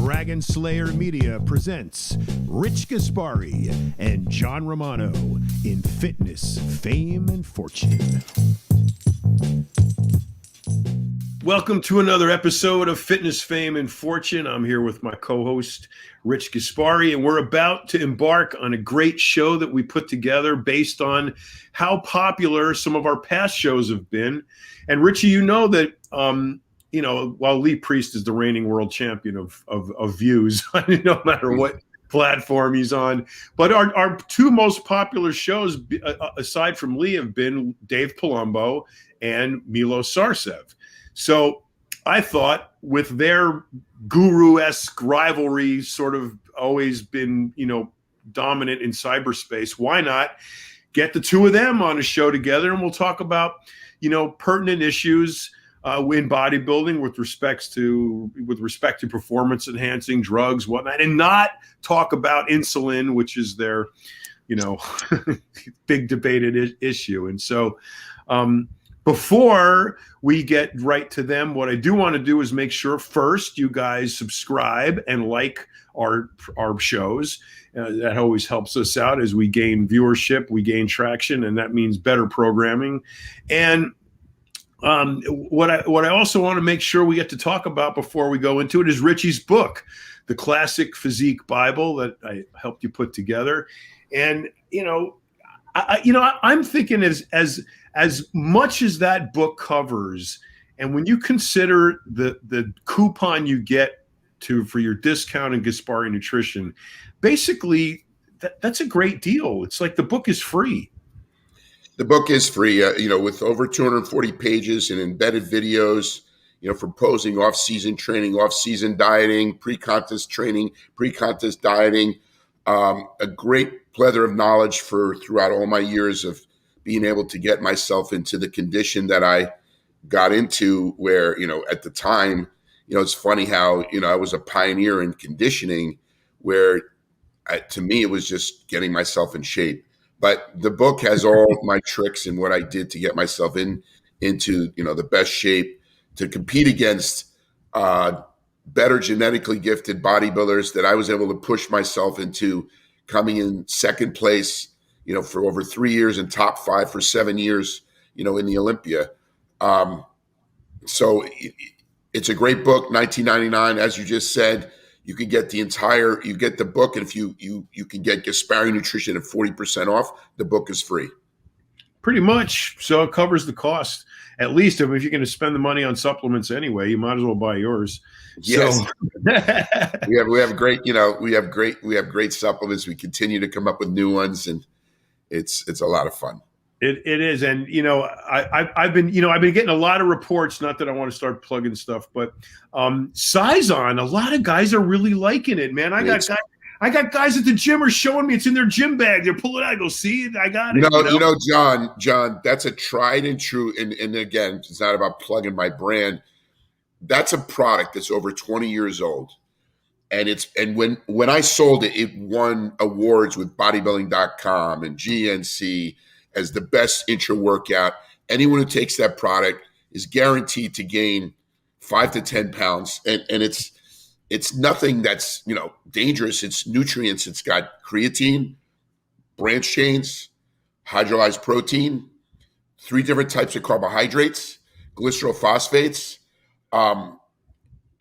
Dragon Slayer Media presents Rich Gaspari and John Romano in Fitness, Fame, and Fortune. Welcome to another episode of Fitness, Fame, and Fortune. I'm here with my co-host, Rich Gaspari, and we're about to embark on a great show that we put together based on how popular some of our past shows have been. And Richie, you know that while Lee Priest is the reigning world champion of views, no matter what platform he's on, but our two most popular shows, aside from Lee, have been Dave Palumbo and Milos Sarcev. So I thought, with their guru-esque rivalry sort of always been, dominant in cyberspace, why not get the two of them on a show together, and we'll talk about, pertinent issues in bodybuilding with respect to performance enhancing drugs, whatnot, and not talk about insulin, which is their, big debated issue. And so, before we get right to them, what I do want to do is make sure first you guys subscribe and like our shows. That always helps us out as we gain viewership, we gain traction, and that means better programming. And what I also want to make sure we get to talk about before we go into it is Richie's book, The Classic Physique Bible, that I helped you put together. And I'm thinking as much as that book covers, and when you consider the coupon you get for your discount in Gaspari Nutrition, basically that's a great deal. It's like the book is free. The book is free, with over 240 pages and embedded videos, for posing, off-season training, off-season dieting, pre-contest training, pre-contest dieting, a great plethora of knowledge throughout all my years of being able to get myself into the condition that I got into, where, at the time, it's funny how, I was a pioneer in conditioning, where to me, it was just getting myself in shape. But the book has all my tricks and what I did to get myself into, the best shape to compete against better genetically gifted bodybuilders that I was able to push myself into coming in second place, for over 3 years and top 5 for 7 years, in the Olympia. So it's a great book, $19.99, as you just said. You can get you get the book, and if you can get Gaspari Nutrition at 40% off, the book is free. Pretty much. So it covers the cost. At least, if you're going to spend the money on supplements anyway, you might as well buy yours. Yes. So. we have great supplements. We continue to come up with new ones, and it's a lot of fun. It is, and I've been getting a lot of reports. Not that I want to start plugging stuff, but Sizon, a lot of guys are really liking it, man. I got guys at the gym are showing me it's in their gym bag. They're pulling it out. I go, see, I got it. John, that's a tried and true. And again, it's not about plugging my brand. That's a product that's over 20 years old. And when I sold it, it won awards with bodybuilding.com and GNC as the best intra workout. Anyone who takes that product is guaranteed to gain 5 to 10 pounds. And it's nothing that's, dangerous. It's nutrients. It's got creatine, branch chains, hydrolyzed protein, 3 different types of carbohydrates, glycerol phosphates.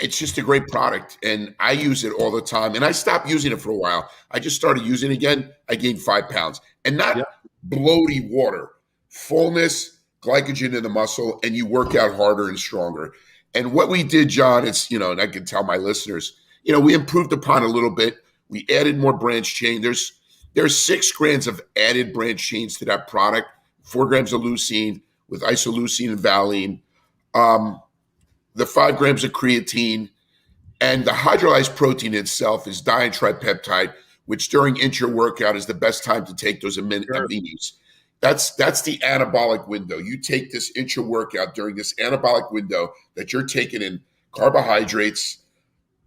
It's just a great product, and I use it all the time. And I stopped using it for a while. I just started using it again. I gained 5 pounds, and not bloaty water, fullness, glycogen in the muscle, and you work out harder and stronger. And what we did, John, it's, and I can tell my listeners, we improved upon a little bit. We added more branch chain. There's 6 grams of added branch chains to that product, 4 grams of leucine with isoleucine and valine, the 5 grams of creatine, and the hydrolyzed protein itself is diantripeptide, which during intra-workout is the best time to take those aminos. That's the anabolic window. You take this intra-workout during this anabolic window that you're taking in carbohydrates,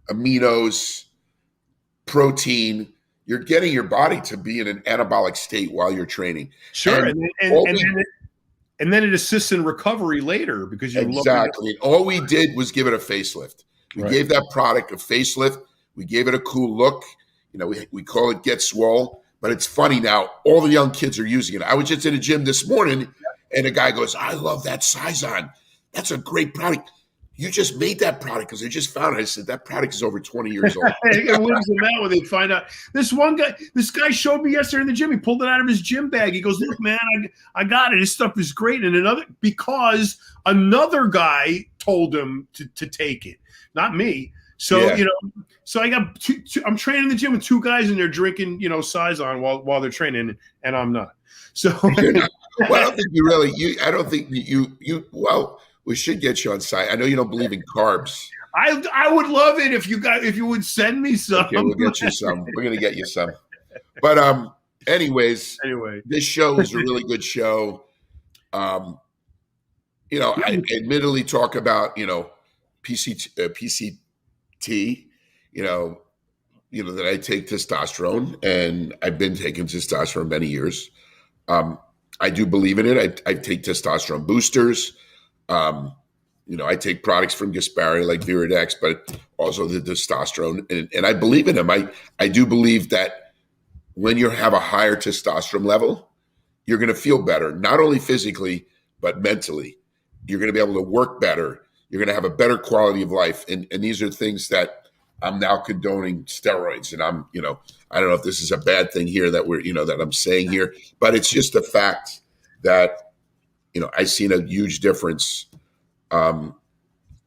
aminos, protein. You're getting your body to be in an anabolic state while you're training. Sure, and then it assists in recovery later because you exactly. All we did was give it a facelift. We gave that product a facelift. We gave it a cool look. You know, we call it Get Swole, but it's funny now. All the young kids are using it. I was just in a gym this morning, and a guy goes, "I love that Sizon. That's a great product. You just made that product?" Because I just found it. I said, that product is over 20 years old. It wins them out when they find out. This guy showed me yesterday in the gym. He pulled it out of his gym bag. He goes, "Look, man, I got it. This stuff is great." And because another guy told him to take it, not me. So, so I got I'm training in the gym with two guys and they're drinking, Sizon while they're training, and I'm not. So, well, I don't think I don't think well, we should get you on site. I know you don't believe in carbs. I would love it if you would send me some. Okay, we'll get you some. We're gonna get you some. But anyway, this show is a really good show. I admittedly talk about PCT. That I take testosterone, and I've been taking testosterone many years. I do believe in it. I take testosterone boosters. I take products from Gaspari like Viridex, but also the testosterone, and I believe in them. I do believe that when you have a higher testosterone level, you're going to feel better, not only physically, but mentally. You're going to be able to work better. You're going to have a better quality of life. And these are things that I'm now condoning steroids. And I'm, I don't know if this is a bad thing here that that I'm saying here, but it's just a fact that, I've seen a huge difference, when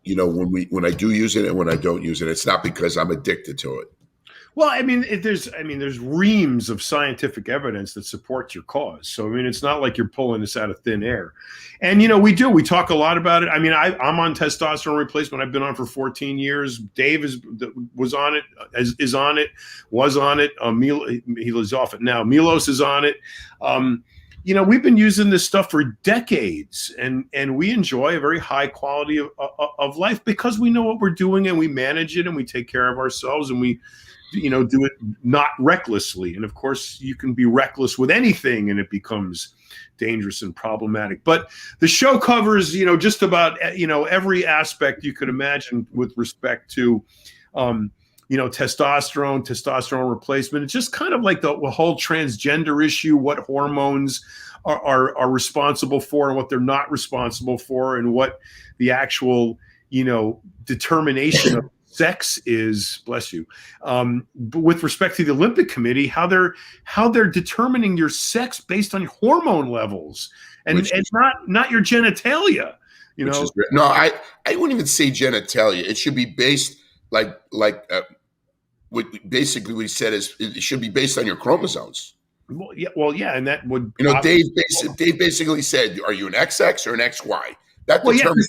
I do use it and when I don't use it. It's not because I'm addicted to it. Well, there's reams of scientific evidence that supports your cause. So, it's not like you're pulling this out of thin air. And, we talk a lot about it. I'm on testosterone replacement. I've been on for 14 years. Dave was on it. He's off it now. Milos is on it. We've been using this stuff for decades, and we enjoy a very high quality of life because we know what we're doing, and we manage it, and we take care of ourselves, and we do it not recklessly. And of course, you can be reckless with anything and it becomes dangerous and problematic. But the show covers, just about, every aspect you could imagine with respect to, testosterone replacement. It's just kind of like the whole transgender issue, what hormones are responsible for and what they're not responsible for, and what the actual, determination of sex is, bless you. But with respect to the Olympic Committee, how they're determining your sex based on hormone levels and not your genitalia. No, I wouldn't even say genitalia. It should be based basically what he said is it should be based on your chromosomes. Well, yeah, and that would Dave basically said, are you an XX or an XY? That determines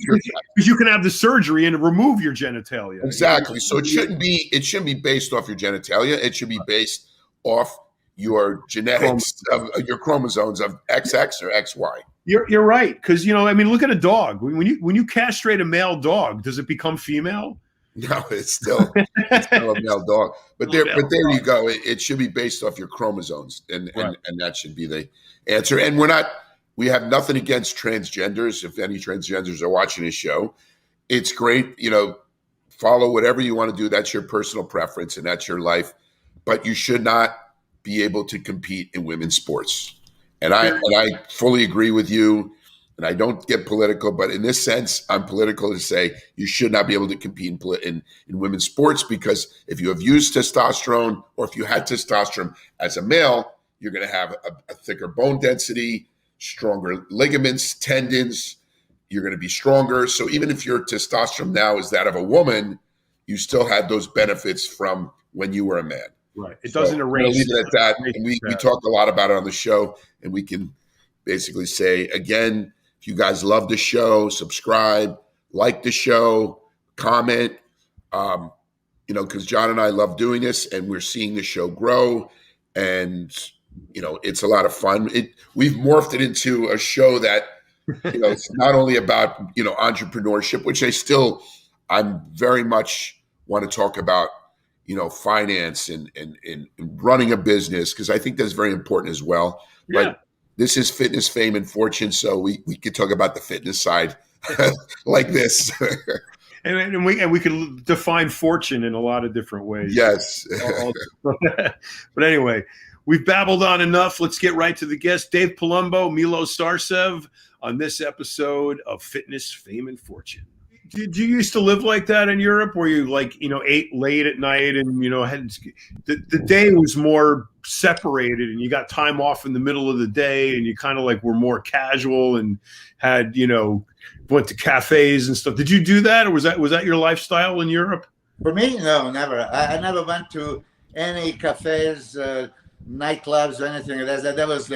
because you can have the surgery and remove your genitalia. Exactly. So it shouldn't be based off your genitalia. It should be based off your genetics of your chromosomes of XX or XY. You're right, because look at a dog. When you castrate a male dog, does it become female? No, it's still a male dog. But there you go. It should be based off your chromosomes, and that should be the answer. And we have nothing against transgenders. If any transgenders are watching this show, it's great. Follow whatever you want to do. That's your personal preference and that's your life. But you should not be able to compete in women's sports. And I fully agree with you. And I don't get political, but in this sense, I'm political to say you should not be able to compete in women's sports, because if you have used testosterone or if you had testosterone as a male, you're going to have a thicker bone density, stronger ligaments, tendons. You're going to be stronger. So even if your testosterone now is that of a woman, you still had those benefits from when you were a man. Right. It doesn't erase. Leave it at that. And we talk a lot about it on the show, and we can basically say, again, if you guys love the show, subscribe, like the show, comment, because John and I love doing this, and we're seeing the show grow, and it's a lot of fun. We've morphed it into a show that, it's not only about, entrepreneurship, which I'm very much want to talk about, finance and running a business, because I think that's very important as well. Yeah. But this is Fitness, Fame, and Fortune, so we could talk about the fitness side like this. and we could define fortune in a lot of different ways. Yes. But anyway, we've babbled on enough. Let's get right to the guest, Dave Palumbo, Milos Sarcev, on this episode of Fitness, Fame, and Fortune. Did you used to live like that in Europe, where you ate late at night and had the day was more separated and you got time off in the middle of the day and you kind of were more casual and had went to cafes and stuff? Did you do that, or was that your lifestyle in Europe? For me, no, never. I never went to any cafes, nightclubs, or anything like that. That was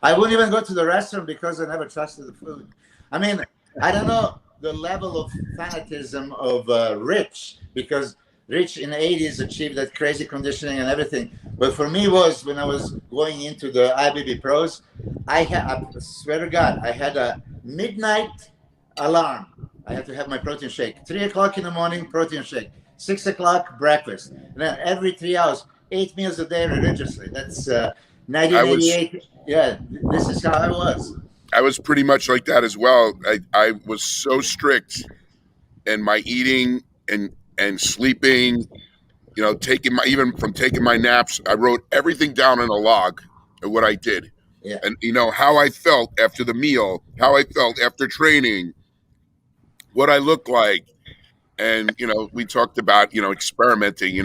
I wouldn't even go to the restaurant because I never trusted the food. I mean, I don't know the level of fanatism of Rich, because Rich in the 80s achieved that crazy conditioning and everything. But for me was when I was going into the IBB pros, I swear to God, I had a midnight alarm. I had to have my protein shake. 3 o'clock in the morning, protein shake. 6 o'clock, breakfast. And then every 3 hours, 8 meals a day religiously. That's 1988. Yeah, this is how I was. I was pretty much like that as well. I was so strict in my eating and sleeping, taking my naps. I wrote everything down in a log of what I did. Yeah. And how I felt after the meal, how I felt after training, what I looked like. And we talked about experimenting.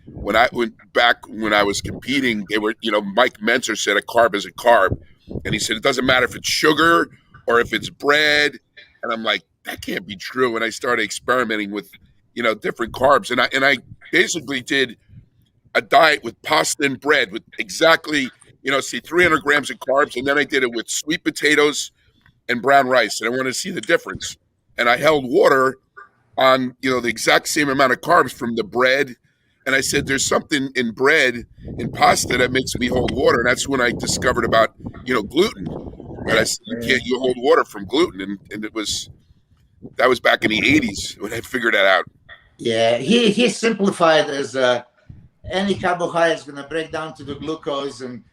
When I was competing, they were Mike Menzer said a carb is a carb. And he said, it doesn't matter if it's sugar or if it's bread. And I'm like, that can't be true. And I started experimenting with, different carbs. And I basically did a diet with pasta and bread with exactly, 300 grams of carbs. And then I did it with sweet potatoes and brown rice. And I wanted to see the difference. And I held water on, the exact same amount of carbs from the bread. And I said, there's something in bread, in pasta, that makes me hold water. And that's when I discovered about, gluten. And I said, you hold water from gluten. And that was back in the 80s when I figured that out. Yeah, he simplified as any carbohydrate is going to break down to the glucose, and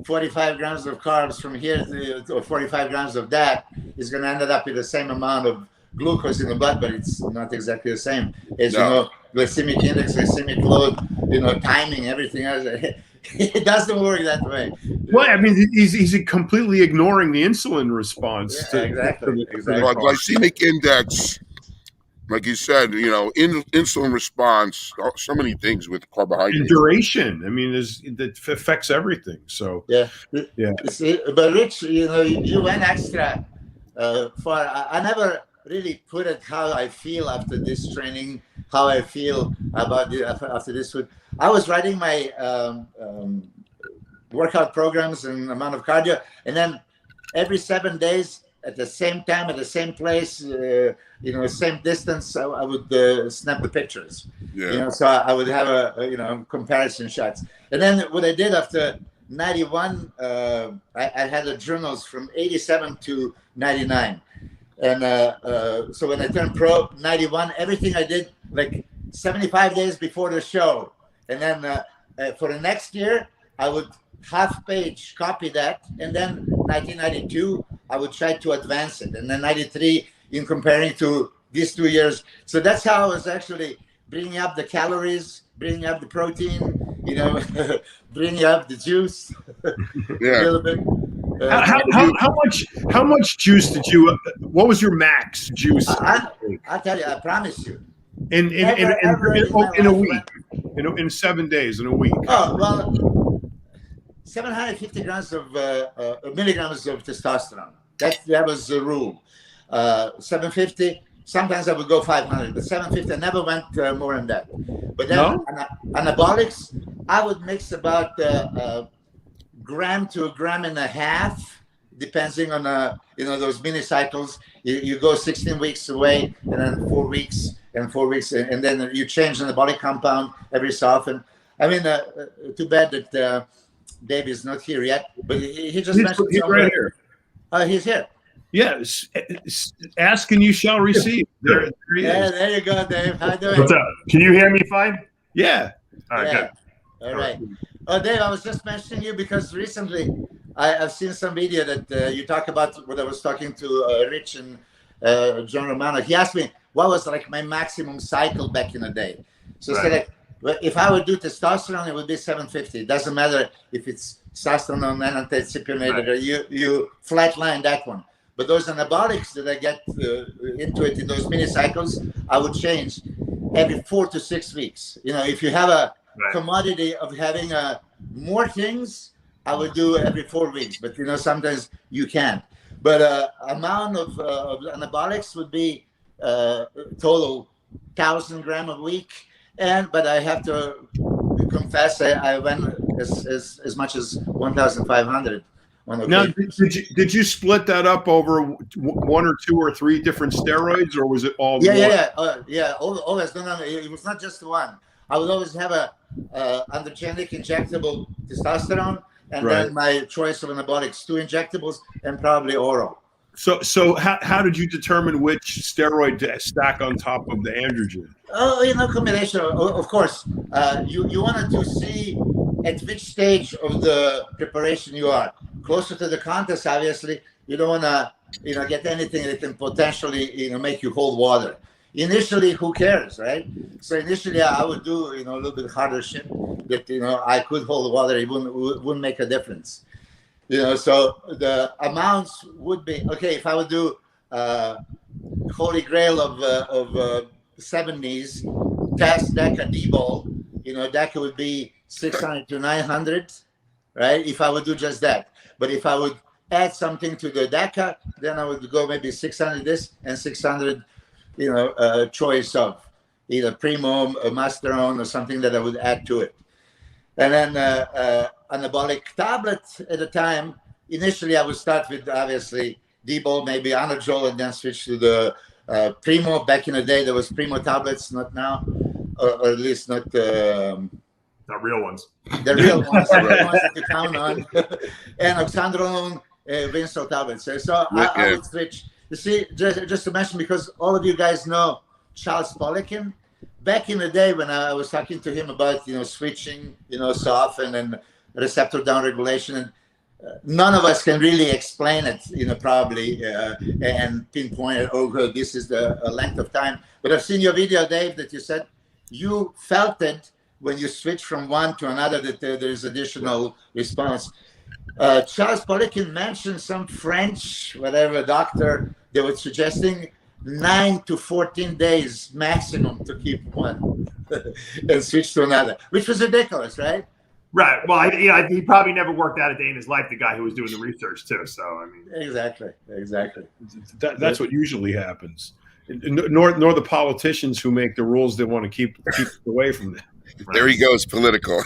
45 grams of carbs from here or 45 grams of that is going to end up with the same amount of glucose in the blood, but it's not exactly the same. As glycemic index, glycemic load, timing, everything else. It doesn't work that way. Well, I mean, he's completely ignoring the insulin response. Yeah, exactly. Glycemic index, like you said, insulin response, so many things with carbohydrates. And duration. I mean, that affects everything. So yeah. But Rich, you went extra for. I never really put it how I feel after this training, how I feel about after this food. I was writing my workout programs and amount of cardio, and then every 7 days at the same time, at the same place, same distance, I would snap the pictures. Yeah. So I would have a comparison shots. And then what I did after 91, I had the journals from 87 to 99. And so when I turned pro 91, everything I did 75 days before the show. And then for the next year, I would half page copy that. And then 1992, I would try to advance it. And then 93, in comparing to these 2 years. So that's how I was actually bringing up the calories, bringing up the protein, bringing up the juice Yeah. a little bit. How much juice did you? What was your max juice? I tell you, I promise you. In a week, in 7 days, in a week. Oh well, 750 grams of milligrams of testosterone. That was the rule. 750. Sometimes I would go 500, but 750. I never went more than that. But then anabolics, I would mix about gram to a gram and a half, depending on those mini cycles. You go 16 weeks away, and then 4 weeks, and then you change the anabolic compound every so often. I mean, too bad that Dave is not here yet, but he just mentioned he's right here. He's here. Yes, ask and you shall receive. There he is. There you go, Dave. How you doing? What's up? Can you hear me fine? Yeah. All right, Yeah. good. All right. Oh, Dave, I was just mentioning you because recently I've seen some video that you talk about when I was talking to Rich and John Romano. He asked me, what was like my maximum cycle back in the day. So Right. say like, well, if I would do testosterone, it would be 750. It doesn't matter if it's testosterone and anti-cypionated, or you flatline that one. But those anabolics that I get into it in those mini cycles, I would change every 4 to 6 weeks. You know, if you have a commodity of having more things, I would do every 4 weeks. But you know, sometimes you can't. But amount of anabolics would be total 1,000 grams a week. But I have to confess, I went as much as 1,500. Now, did you split that up over 1 or 2 or 3 different steroids, or was it all? Always. No. It was not just one. I would always have a androgenic injectable testosterone, and then my choice of anabolics, 2 injectables and probably oral. So how did you determine which steroid to stack on top of the androgen? Oh, you know, combination. Of course, you wanted to see at which stage of the preparation you are. Closer to the contest, obviously, you don't want to, get anything that can potentially, make you hold water. Initially, who cares, right? So initially, I would do, a little bit harder shit that, I could hold water. It wouldn't make a difference. So the amounts would be, okay, if I would do Holy Grail of 70s, test DECA D-ball, DECA would be 600 to 900, right? If I would do just that. But if I would add something to the DECA, then I would go maybe 600 this and 600, choice of either Primo, Masteron, or something that I would add to it. And then anabolic tablet at the time, initially I would start with obviously D-ball, maybe Anadrol, and then switch to the Primo. Back in the day, there was Primo tablets, not now, or at least not real ones. The real ones, the real ones that you count on, and oxandrolone, Winslow tablets. So I would switch. You see, just to mention, because all of you guys know Charles Poliquin. Back in the day when I was talking to him about, switching, so often, and receptor downregulation, and none of us can really explain it, probably, and pinpoint it, good, this is the length of time. But I've seen your video, Dave, that you said you felt it when you switch from one to another, that there's additional response. Charles Poliquin mentioned some French, whatever, doctor, they were suggesting 9 to 14 days maximum to keep one and switch to another, which was ridiculous, right? Right. Well, he probably never worked out a day in his life, the guy who was doing the research too. So, I mean. Exactly. That's what usually happens. Nor the politicians who make the rules they want to keep away from them. Right. There he goes, political.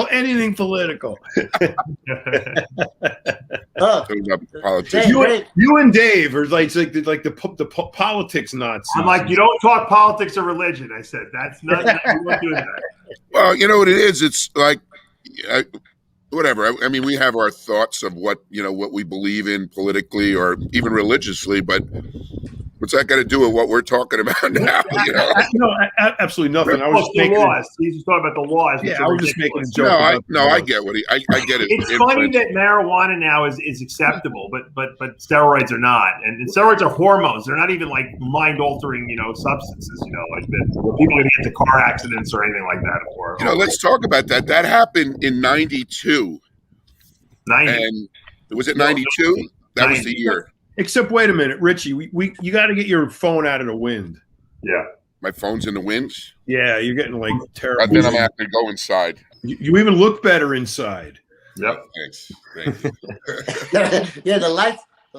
Anything political. You and Dave are like the politics Nazis. I'm like, you don't talk politics or religion. I said that's not. You won't do that. Well, you know what it is. It's like, whatever. I mean, we have our thoughts of what we believe in politically or even religiously, but what's that got to do with what we're talking about now? No, absolutely nothing. I was just making laws. He's just talking about the laws. Yeah, I was just making a joke. I get what I get it. It's funny that marijuana now is acceptable, but steroids are not, and steroids are hormones. They're not even like mind altering, substances. Like that people get into car accidents or anything like that. Or let's talk about that. That happened in '92. 90. And was it 92? That was the year. Except, wait a minute, Richie. You got to get your phone out of the wind. Yeah, my phone's in the wind. Yeah, you're getting like terrible. And then I'm having to go inside. You even look better inside. Yep. Thanks. Thank you. Yeah, the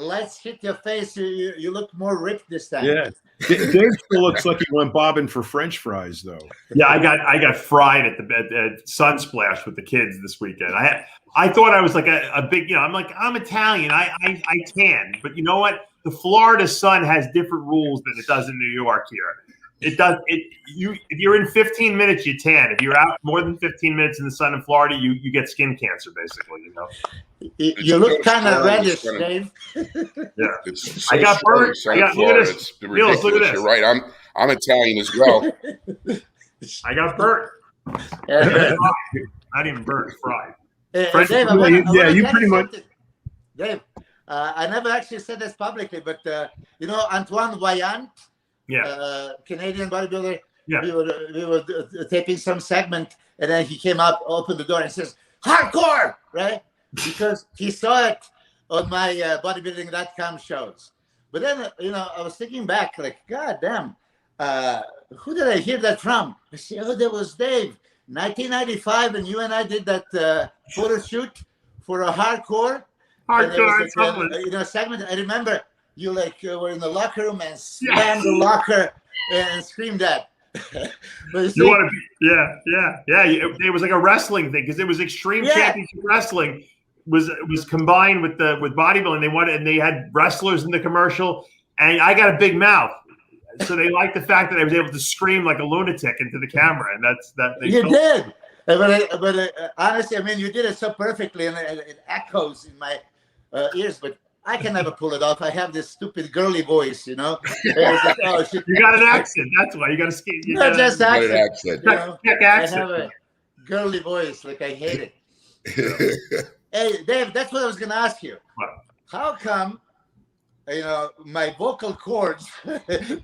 lights hit your face. You look more ripped this time. Yeah. Dave still looks like he went bobbing for French fries, though. Yeah, I got fried at Sunsplash with the kids this weekend. I thought I was like a big, I'm Italian. I tan, but you know what? The Florida sun has different rules than it does in New York here. If you're in 15 minutes, you tan. If you're out more than 15 minutes in the sun in Florida, you get skin cancer, basically. You look kind of reddish, Dave. Yeah, I got burnt. Look at this. Milos, look at this. You're right. I'm Italian as well. I got burnt. Not even burnt, fried. Dave, you pretty much. Dave, I never actually said this publicly, but you know, Antoine Vaillant, Canadian bodybuilder. Yeah. We were taping some segment, and then he came up, opened the door, and says, "Hardcore," right? Because he saw it on my bodybuilding.com shows. But then, you know, I was thinking back, like, God damn, who did I hear that from? I said, oh, that was Dave. 1995, and you and I did that photo shoot for a hardcore. You know, segment. I remember you were in the locker room and slammed the locker and screamed that. But you want to be, it was like a wrestling thing because it was Extreme Championship Wrestling was combined with bodybuilding. They had wrestlers in the commercial, and I got a big mouth, so they liked the fact that I was able to scream like a lunatic into the camera, and you did. But honestly, I mean, you did it so perfectly, and it echoes in my ears, but I can never pull it off. I have this stupid girly voice, you know. Like, oh, you got an accent. That's why you got to skate. Not just accent. You know? accent. I have a girly voice, like I hate it. Hey, Dave, that's what I was going to ask you. What? How come, you know, my vocal cords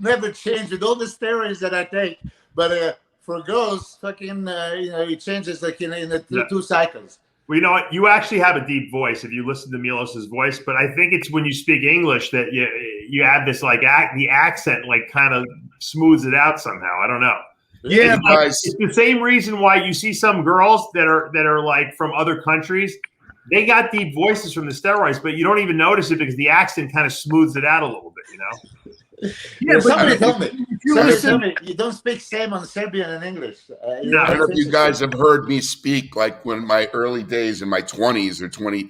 never change with all the steroids that I take, but for girls, fucking, you know, it changes like in the two cycles. Well, you know what? You actually have a deep voice if you listen to Milos's voice, but I think it's when you speak English that you have this like the accent like kind of smooths it out somehow. I don't know. Yeah, it's the same reason why you see some girls that are like from other countries. They got deep voices from the steroids, but you don't even notice it because the accent kind of smooths it out a little bit, you know? Yeah, somebody told me you don't speak same on Serbian and English. I don't know if you guys have heard me speak like when my early days in my 20s or 20,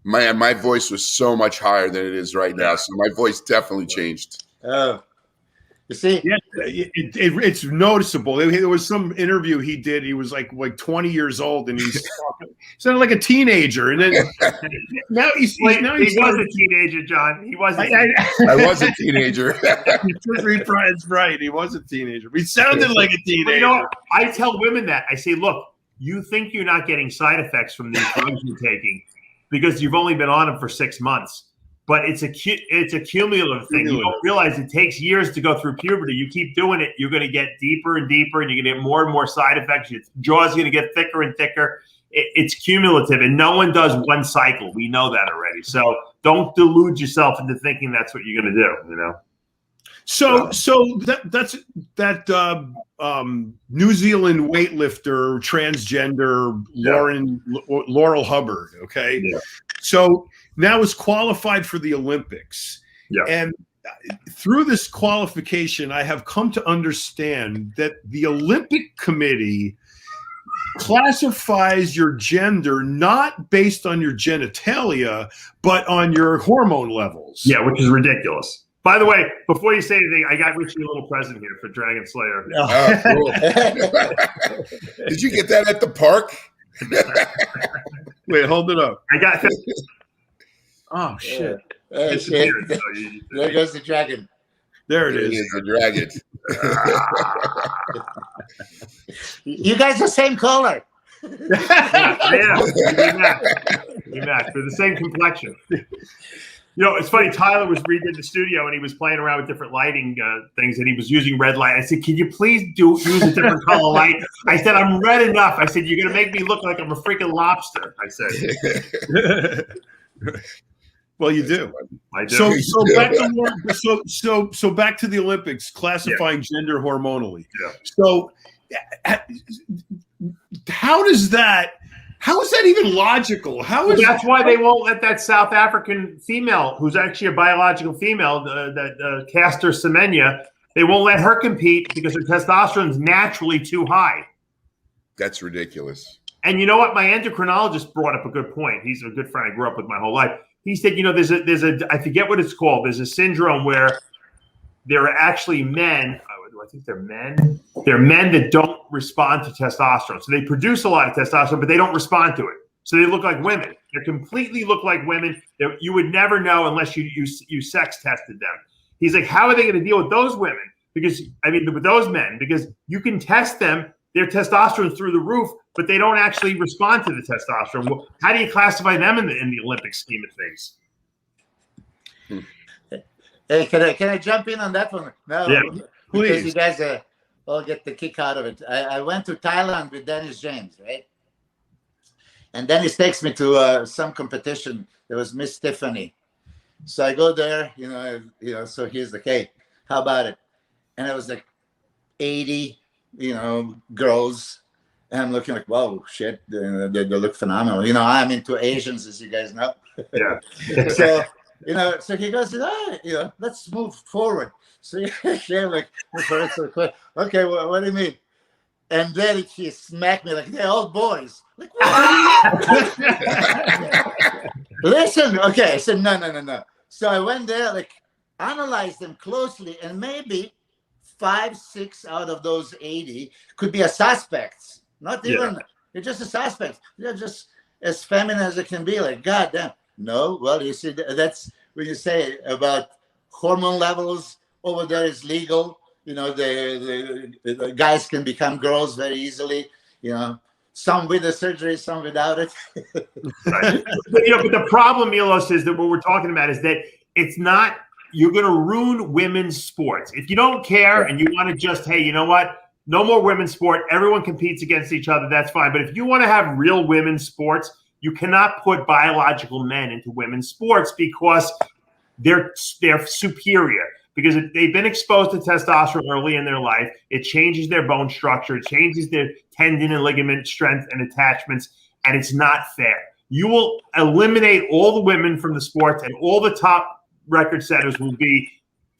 my voice was so much higher than it is right now. So my voice definitely changed. Oh, you see, yeah, it's noticeable. There was some interview he did. He was like 20 years old, and he's sounded like a teenager. And then now he was a teenager, John. He wasn't. I was a teenager. That's right. He was a teenager. He sounded like a teenager. You know, I tell women that. I say, look, you think you're not getting side effects from these drugs you're taking because you've only been on them for 6 months. But it's a cumulative thing. You don't realize it takes years to go through puberty. You keep doing it, you're going to get deeper and deeper, and you're going to get more and more side effects. Your jaw's going to get thicker and thicker. It's cumulative, and no one does one cycle. We know that already. So don't delude yourself into thinking that's what you're going to do. You know. So that's New Zealand weightlifter, transgender Laurel Hubbard. Okay, so now is qualified for the Olympics, and through this qualification, I have come to understand that the Olympic Committee classifies your gender not based on your genitalia, but on your hormone levels. Yeah, which is ridiculous. By the way, before you say anything, I got Richie a little present here for Dragon Slayer. Oh, cool. Did you get that at the park? Wait, hold it up. I got. Oh shit! Shit. There goes the dragon. There it is. The dragon. You guys are the same color. Yeah, we match. We're the same complexion. You know, it's funny. Tyler was reading in the studio, and he was playing around with different lighting things, and he was using red light. I said, "Can you please use a different color light?" I said, "I'm red enough." I said, "You're going to make me look like I'm a freaking lobster." I said. Well, you do. I do. So back to the Olympics, classifying gender hormonally. Yeah. So how is that even logical? That's why they won't let that South African female, who's actually a biological female, that Caster Semenya, they won't let her compete because her testosterone is naturally too high. That's ridiculous. And you know what? My endocrinologist brought up a good point. He's a good friend I grew up with my whole life. He said, you know, there's a I forget what it's called. There's a syndrome where there are actually men. I think they're men. They're men that don't respond to testosterone. So they produce a lot of testosterone, but they don't respond to it. So they look like women. They completely look like women. You would never know unless you sex tested them. He's like, how are they going to deal with those women? With those men, because you can test them. Their testosterone's through the roof, but they don't actually respond to the testosterone. Well, how do you classify them in the Olympic scheme of things? Hey, can I jump in on that one? No, Yeah, because please. you guys all get the kick out of it. I went to Thailand with Dennis James, right? And Dennis takes me to some competition. There was Miss Tiffany. So I go there, so here's the cake. How about it? And it was like 80, girls. And I'm looking like, whoa, shit, they look phenomenal. I'm into Asians, as you guys know. yeah. So, so he goes, let's move forward. So yeah, like, okay, well, what do you mean? And then he smacked me like, they're all boys. Like, what? Listen, okay. I said, no. So I went there, like, analyzed them closely, and maybe 5, 6 out of those 80 could be a suspects. Not even, they're just a suspect. They're just as feminine as it can be. Like, God damn. No, well, you see, that's when you say about hormone levels over there is legal. The guys can become girls very easily. Some with the surgery, some without it. Right. But the problem, Milos, is that what we're talking about is that it's not. You're going to ruin women's sports if you don't care and you want to just, hey, you know what? No more women's sport. Everyone competes against each other. That's fine. But if you want to have real women's sports, you cannot put biological men into women's sports because they're superior. Because they've been exposed to testosterone early in their life. It changes their bone structure. It changes their tendon and ligament strength and attachments. And it's not fair. You will eliminate all the women from the sports, and all the top record setters will be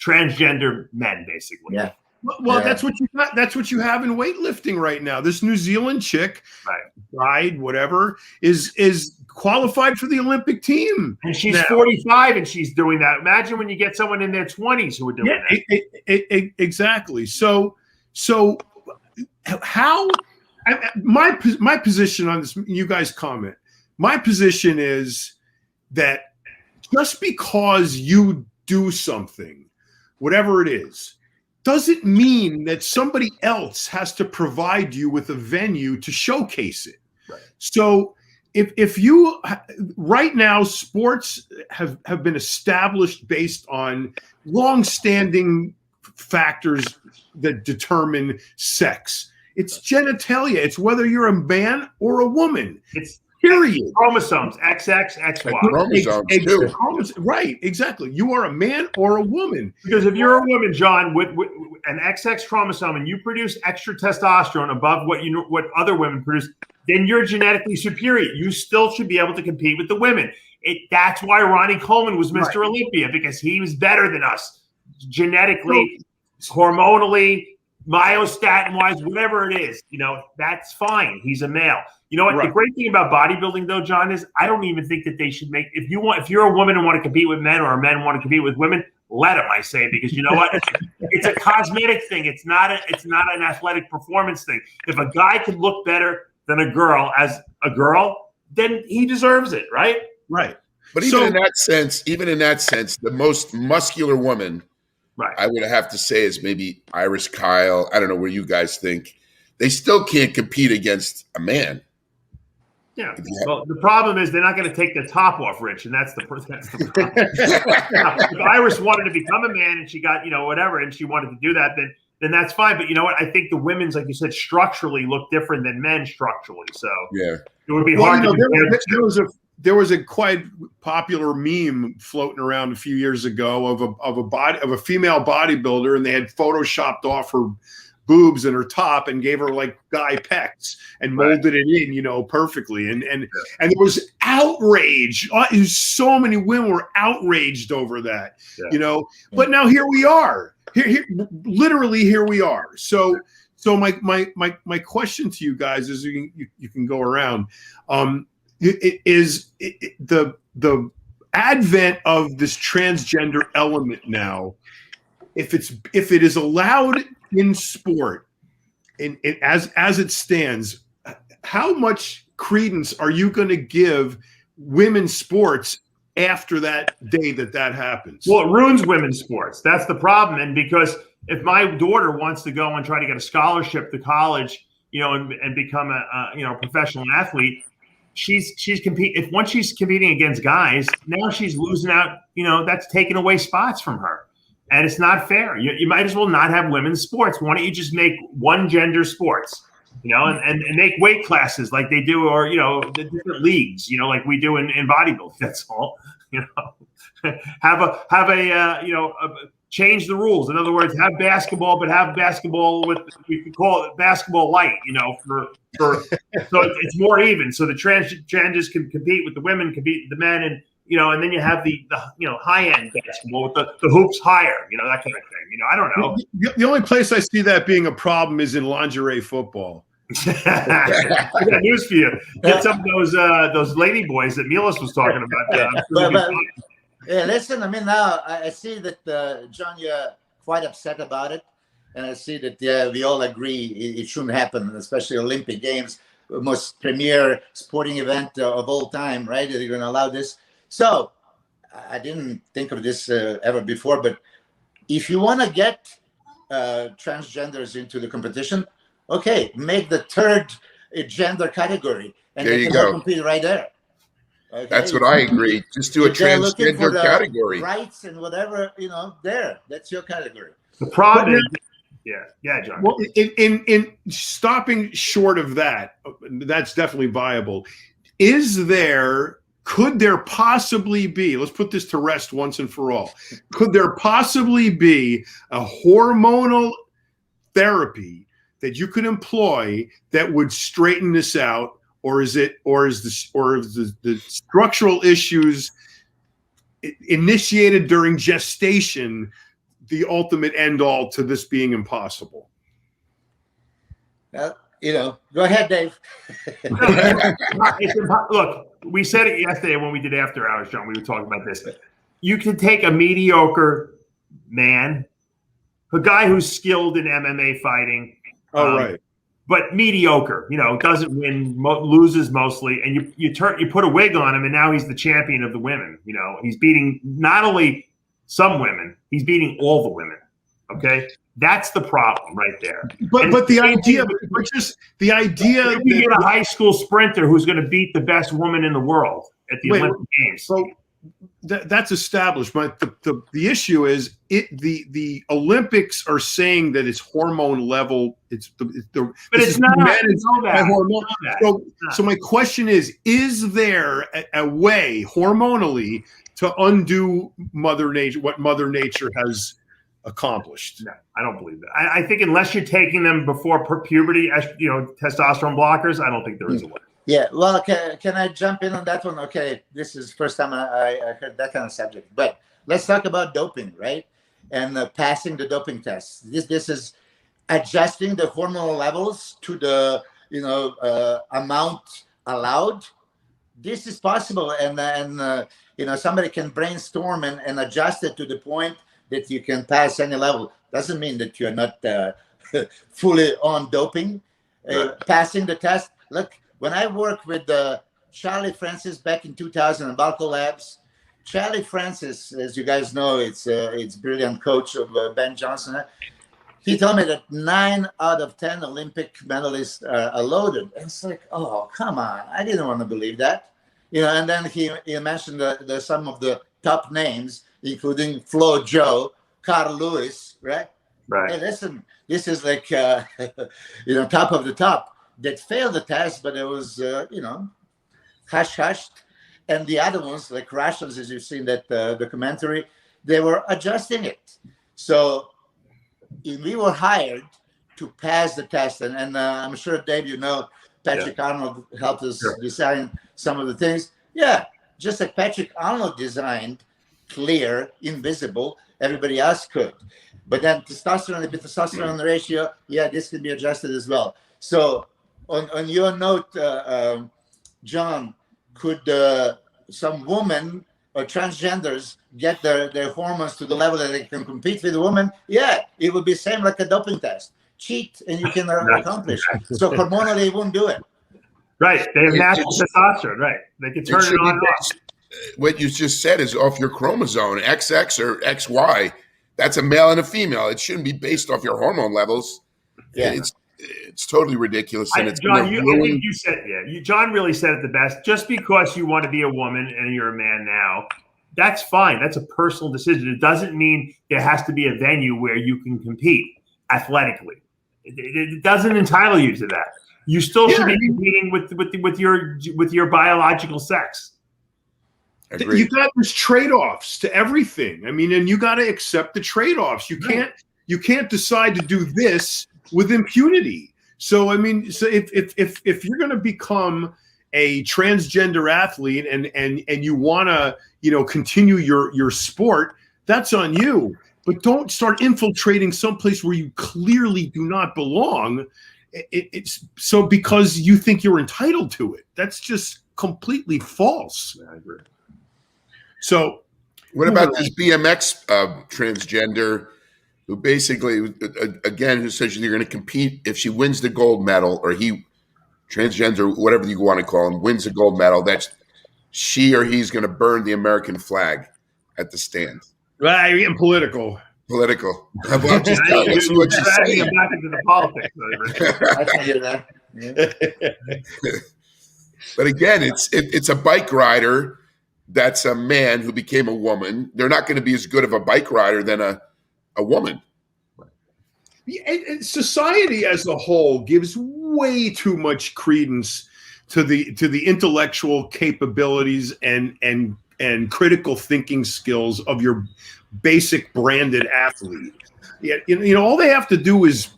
transgender men, basically. Yeah. Well, that's what you got. That's what you have in weightlifting right now. This New Zealand chick, bride, whatever, is qualified for the Olympic team, and she's 45, and she's doing that. Imagine when you get someone in their 20s who are doing that. Exactly. So how? My position on this, you guys comment. My position is that just because you do something, whatever it is, doesn't mean that somebody else has to provide you with a venue to showcase it. Right. So if you right now, sports have been established based on long-standing factors that determine sex. It's genitalia. It's whether you're a man or a woman. It's period. Chromosomes, XX, XY. Chromosomes, too. Right, exactly. You are a man or a woman. Because if you're a woman, John, with an XX chromosome and you produce extra testosterone above what other women produce, then you're genetically superior. You still should be able to compete with the women. That's why Ronnie Coleman was Mr. Olympia, because he was better than us genetically, hormonally, myostatin-wise, whatever it is. That's fine. He's a male. You know what? The great thing about bodybuilding, though, John, is I don't even think that they should make. If you're a woman and want to compete with men, or a man want to compete with women, let them. I say, because you know what? It's a cosmetic thing. It's not an athletic performance thing. If a guy can look better than a girl as a girl, then he deserves it, right? Right. But even in that sense, the most muscular woman, I would have to say, is maybe Iris Kyle. I don't know where you guys think. They still can't compete against a man. Yeah. Well, the problem is they're not going to take the top off, Rich, and that's the problem. If Iris wanted to become a man and she got, whatever, and she wanted to do that, then that's fine. But you know what? I think the women's, like you said, structurally look different than men structurally. So it would be hard to there was a quite popular meme floating around a few years ago of a female bodybuilder, and they had photoshopped off her boobs and her top and gave her like guy pecs and molded it in, perfectly. And there was outrage. So many women were outraged over that, but now here we are. Literally here we are. So my question to you guys is, you can go around, the advent of this transgender element now, if it is allowed in sport, and as it stands, how much credence are you going to give women's sports after that day that happens? Well, it ruins women's sports. That's the problem. And because if my daughter wants to go and try to get a scholarship to college, and become a professional athlete, she's competing. If once she's competing against guys, now she's losing out. That's taking away spots from her, and it's not fair. You might as well not have women's sports. Why don't you just make one gender sports? And make weight classes like they do, or the different leagues. Like we do in bodybuilding. That's all. Have a change the rules. In other words, have basketball, but have basketball with, we could call it basketball light, for so it's more even. So the transgenders can compete with the women, compete with the men, and and then you have the high end basketball with the hoops higher, that kind of thing. I don't know. The only place I see that being a problem is in lingerie football. I got news for you. Get some of those lady boys that Milos was talking about. Yeah, listen, I mean, now I see that, John, you're quite upset about it. And I see that we all agree it shouldn't happen, especially Olympic Games, most premier sporting event of all time, right? You're going to allow this. So I didn't think of this ever before, but if you want to get transgenders into the competition, okay, make the third gender category. And there they you can go. Compete right there. Okay. That's what I agree. Just do a transgender category. Rights and whatever, there. That's your category. The problem is, yeah, John. Well, in stopping short of that, that's definitely viable. Could there possibly be, let's put this to rest once and for all, could there possibly be a hormonal therapy that you could employ that would straighten this out? Or is the structural issues initiated during gestation the ultimate end all to this being impossible? Well, go ahead, Dave. Look, we said it yesterday when we did After Hours, John. We were talking about this. You can take a mediocre man, a guy who's skilled in MMA fighting. Right. But mediocre, doesn't win, loses mostly, and you put a wig on him, and now he's the champion of the women. He's beating not only some women, he's beating all the women. Okay, that's the problem right there. But the idea, you get a high school sprinter who's going to beat the best woman in the world at the Olympic Games. So that's established, but the issue is the Olympics are saying that it's hormone level. But it's not. Hormone. So my question is there a way hormonally to undo Mother Nature, what Mother Nature has accomplished? No, I don't believe that. I think unless you're taking them before puberty, testosterone blockers, I don't think there is a way. Yeah, well, can I jump in on that one? Okay, this is the first time I heard that kind of subject. But let's talk about doping, right? And passing the doping test. This is adjusting the hormonal levels to the amount allowed. This is possible, and somebody can brainstorm and adjust it to the point that you can pass any level. Doesn't mean that you're not fully on doping. Passing the test. Look. When I worked with Charlie Francis back in 2000 in Balco Labs, Charlie Francis, as you guys know, it's brilliant coach of Ben Johnson. He told me that 9 out of 10 Olympic medalists are loaded. And it's like, oh, come on. I didn't want to believe that. And then he mentioned some of the top names, including Flo Jo, Carl Lewis, right? Right. Hey, listen, this is like, top of the top. That failed the test, but it was, hush-hushed. And the other ones, like Russians, as you've seen that documentary, they were adjusting it. So we were hired to pass the test. And I'm sure, Dave, Patrick Arnold helped us design some of the things. Yeah, just like Patrick Arnold designed clear, invisible, everybody else could. But then testosterone ratio, this can be adjusted as well. So on your note, John, could some women or transgenders get their hormones to the level that they can compete with a woman? Yeah, it would be same like a doping test. Cheat and you can accomplish. So hormonally, it won't do it. Right. They have natural testosterone. Right. They can turn it on. What you just said is off your chromosome, XX or XY. That's a male and a female. It shouldn't be based off your hormone levels. Yeah. it's totally ridiculous. And it's John, I think you said, John really said it the best. Just because you want to be a woman and you're a man now, that's fine. That's a personal decision. It doesn't mean there has to be a venue where you can compete athletically. It doesn't entitle you to that. You still should be competing with your biological sex. Agreed. You got there's trade-offs to everything. I mean, and you got to accept the trade-offs. You can't decide to do this with impunity. So I mean, so if you're going to become a transgender athlete and you want to continue your sport, that's on you. But don't start infiltrating someplace where you clearly do not belong. It's so because you think you're entitled to it. That's just completely false. Yeah, I agree. So, what about this BMX transgender who basically, again, who says you're going to compete if she wins the gold medal, or he, transgender, whatever you want to call him, wins the gold medal, that's she or he's going to burn the American flag at the stand. Right, you're getting political. Political. Well, I'm just telling you what you're saying. Back into the politics. I can hear that. Yeah. But again, it's a bike rider that's a man who became a woman. They're not going to be as good of a bike rider than a woman. And society as a whole gives way too much credence to the intellectual capabilities and critical thinking skills of your basic branded athlete. All they have to do is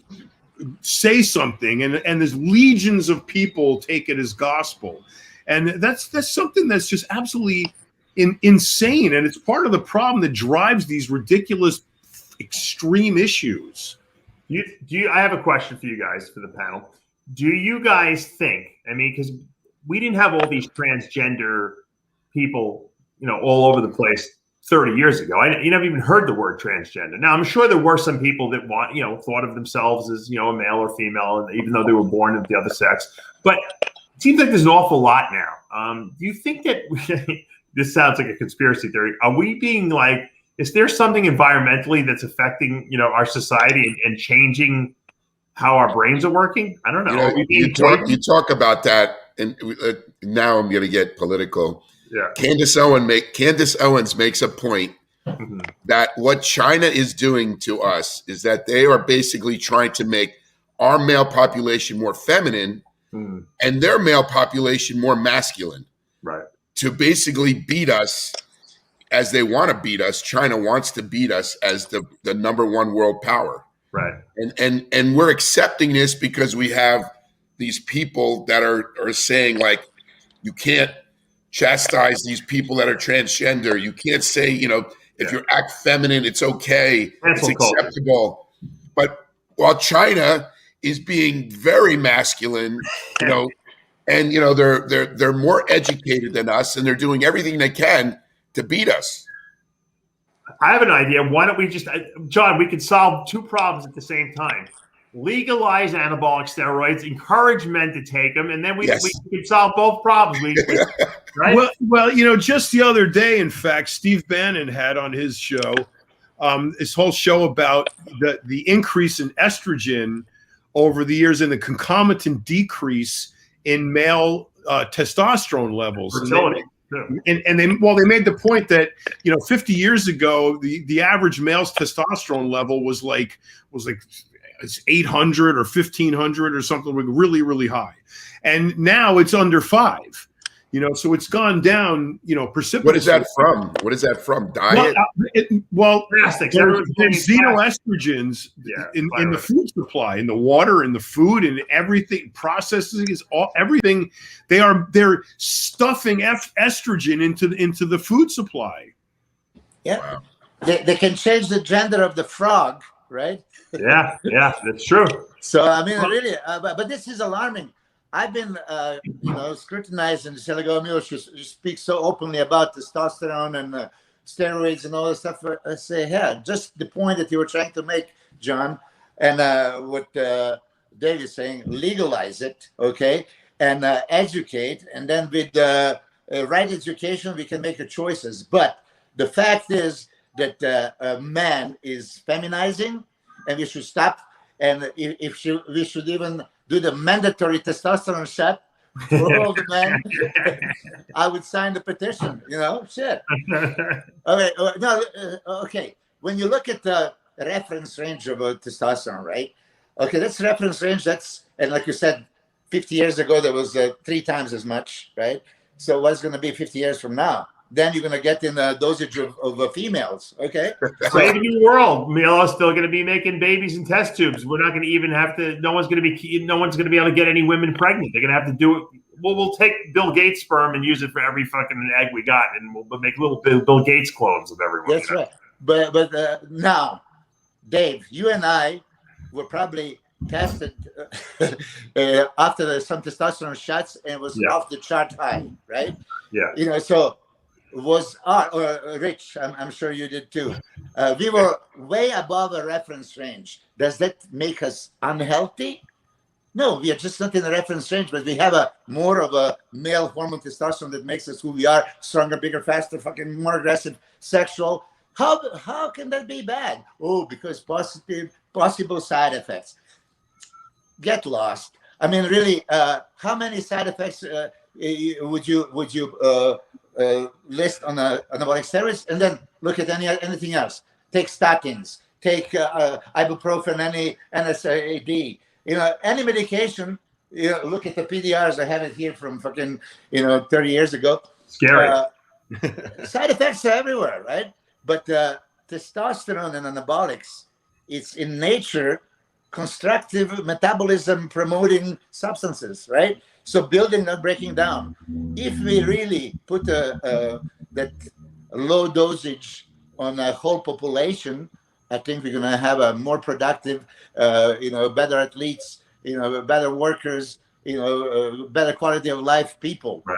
say something, and there's legions of people take it as gospel. And that's something that's just absolutely insane. And it's part of the problem that drives these ridiculous extreme issues. I have a question for you guys, for the panel. Do you guys think, I mean, because we didn't have all these transgender people, all over the place 30 years ago. You never even heard the word transgender. Now, I'm sure there were some people that thought of themselves as, a male or female, and even though they were born of the other sex. But it seems like there's an awful lot now. Do you think that this sounds like a conspiracy theory? Are we being is there something environmentally that's affecting, our society and changing how our brains are working? I don't know. You talk about that, and now I'm going to get political. Yeah. Candace Owens makes a point that what China is doing to us is that they are basically trying to make our male population more feminine and their male population more masculine. Right. To basically beat us as they want to beat us. China wants to beat us as the number one world power. Right. And we're accepting this because we have these people that are saying, you can't chastise these people that are transgender. You can't say, if you act feminine, it's okay. It's acceptable. But while China is being very masculine, and they're more educated than us, and they're doing everything they can to beat us. I have an idea. Why don't we just, John, we could solve two problems at the same time. Legalize anabolic steroids, encourage men to take them, and then we could solve both problems. Right? Well, just the other day, in fact, Steve Bannon had on his show this whole show about the increase in estrogen over the years and the concomitant decrease in male testosterone levels. Fertility. And they made the point that 50 years ago the average male's testosterone level was like 800 or 1500 or something really, really high, and now it's under 5. So it's gone down, precipitously. What is that from? Diet? There's xenoestrogens in the food supply, in the water, in the food, and everything. Processing is everything. They're stuffing estrogen into the food supply. Yeah, wow. They can change the gender of the frog, right? Yeah, that's true. So I mean, really, but this is alarming. I've been, scrutinizing the Milos. Milos, you speak so openly about testosterone and steroids and all this stuff. I say, just the point that you were trying to make, John, and what Dave is saying, legalize it, okay, and educate, and then with right education, we can make the choices. But the fact is that a man is feminizing, and we should stop. And if we should even do the mandatory testosterone shot for all the men, I would sign the petition. Shit. Okay, okay. When you look at the reference range of testosterone, right? Okay, that's reference range. And like you said, 50 years ago there was 3 times as much, right? So what's going to be 50 years from now? Then you're going to get in the dosage of females. Okay. Brave new world. Milos still going to be making babies in test tubes. We're not going to even have to. No one's going to be able to get any women pregnant. They're going to have to do it. We'll take Bill Gates' sperm and use it for every fucking egg we got, and we'll make little Bill Gates clones of everyone. That's right. But now, Dave, you and I were probably tested after some testosterone shots, and it was off the chart high, right? Yeah. So was Rich, I'm sure you did too. We were way above a reference range. Does that make us unhealthy? No, we are just not in the reference range, but we have more of a male hormone testosterone that makes us who we are: stronger, bigger, faster, fucking more aggressive, sexual. How can that be bad? Oh, because possible side effects. Get lost. I mean, really, how many side effects would you list on anabolic steroids? And then look at anything else. Take statins. Take ibuprofen, any NSAID. Any medication. Look at the PDRs. I have it here from fucking 30 years ago. Scary. Side effects are everywhere, right? But testosterone and anabolics, it's in nature constructive metabolism promoting substances, right? So building, not breaking down. If we really put that low dosage on a whole population, I think we're going to have a more productive, better athletes, better workers, better quality of life people, right.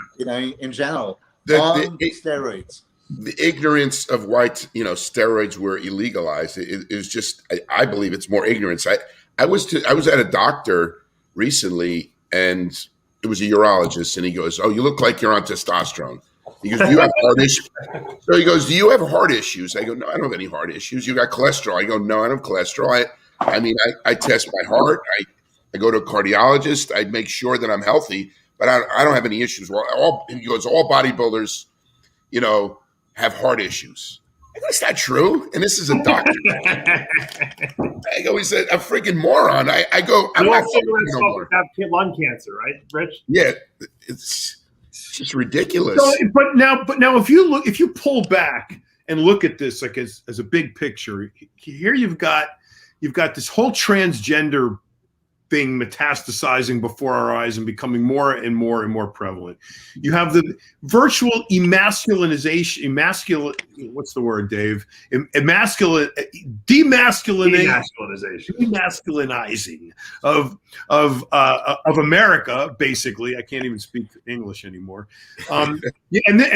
In general, on steroids. The ignorance of why steroids were illegalized is just, I believe it's more ignorance. I was at a doctor recently, and it was a urologist, and he goes, "Oh, you look like you're on testosterone." He goes, "Do you have heart issues?" So he goes, "Do you have heart issues?" I go, "No, I don't have any heart issues." "You got cholesterol?" I go, "No, I don't have cholesterol. I test my heart. I go to a cardiologist. I make sure that I'm healthy, but I don't have any issues." Well, he goes, "All bodybuilders, have heart issues." I go, "That's not true." And this is a doctor. I go, "He's a freaking moron." I go, "I'm not have lung cancer, right, Rich?" Yeah, it's just ridiculous. So, but now, if you pull back and look at this like as a big picture, here you've got this whole transgender thing metastasizing before our eyes and becoming more and more and more prevalent. You have the virtual demasculinizing of America, basically. I can't even speak English anymore. And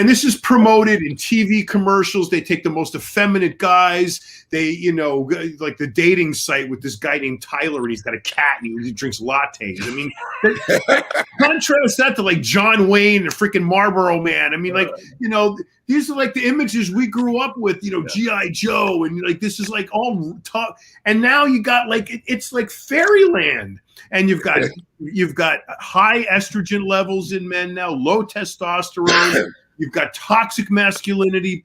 this is promoted in TV commercials. They take the most effeminate guys. They, like the dating site with this guy named Tyler, and he's got a cat and he drinks lattes. I mean, contrast that to like John Wayne and freaking Marlboro Man. I mean, these are like the images we grew up with, G.I. Joe, and like this is like all talk. And now you got like it's like fairyland, and you've got high estrogen levels in men now, low testosterone. You've got toxic masculinity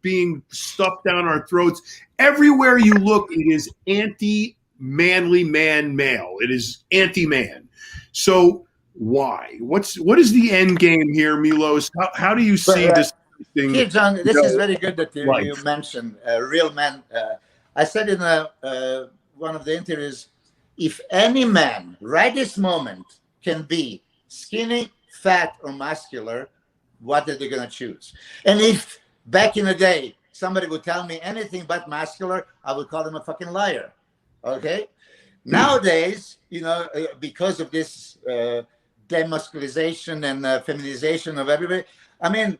being stuffed down our throats. Everywhere you look, it is anti-manly male. It is anti-man. So why? What is the end game here, Milos? How do you see this thing? Here, John, this is very good that you mentioned real men. I said in one of the interviews, if any man right this moment can be skinny, fat, or muscular, what are they going to choose? And if back in the day somebody would tell me anything but muscular, I would call them a fucking liar. Okay? Nowadays, because of this demasculization and feminization of everybody, I mean,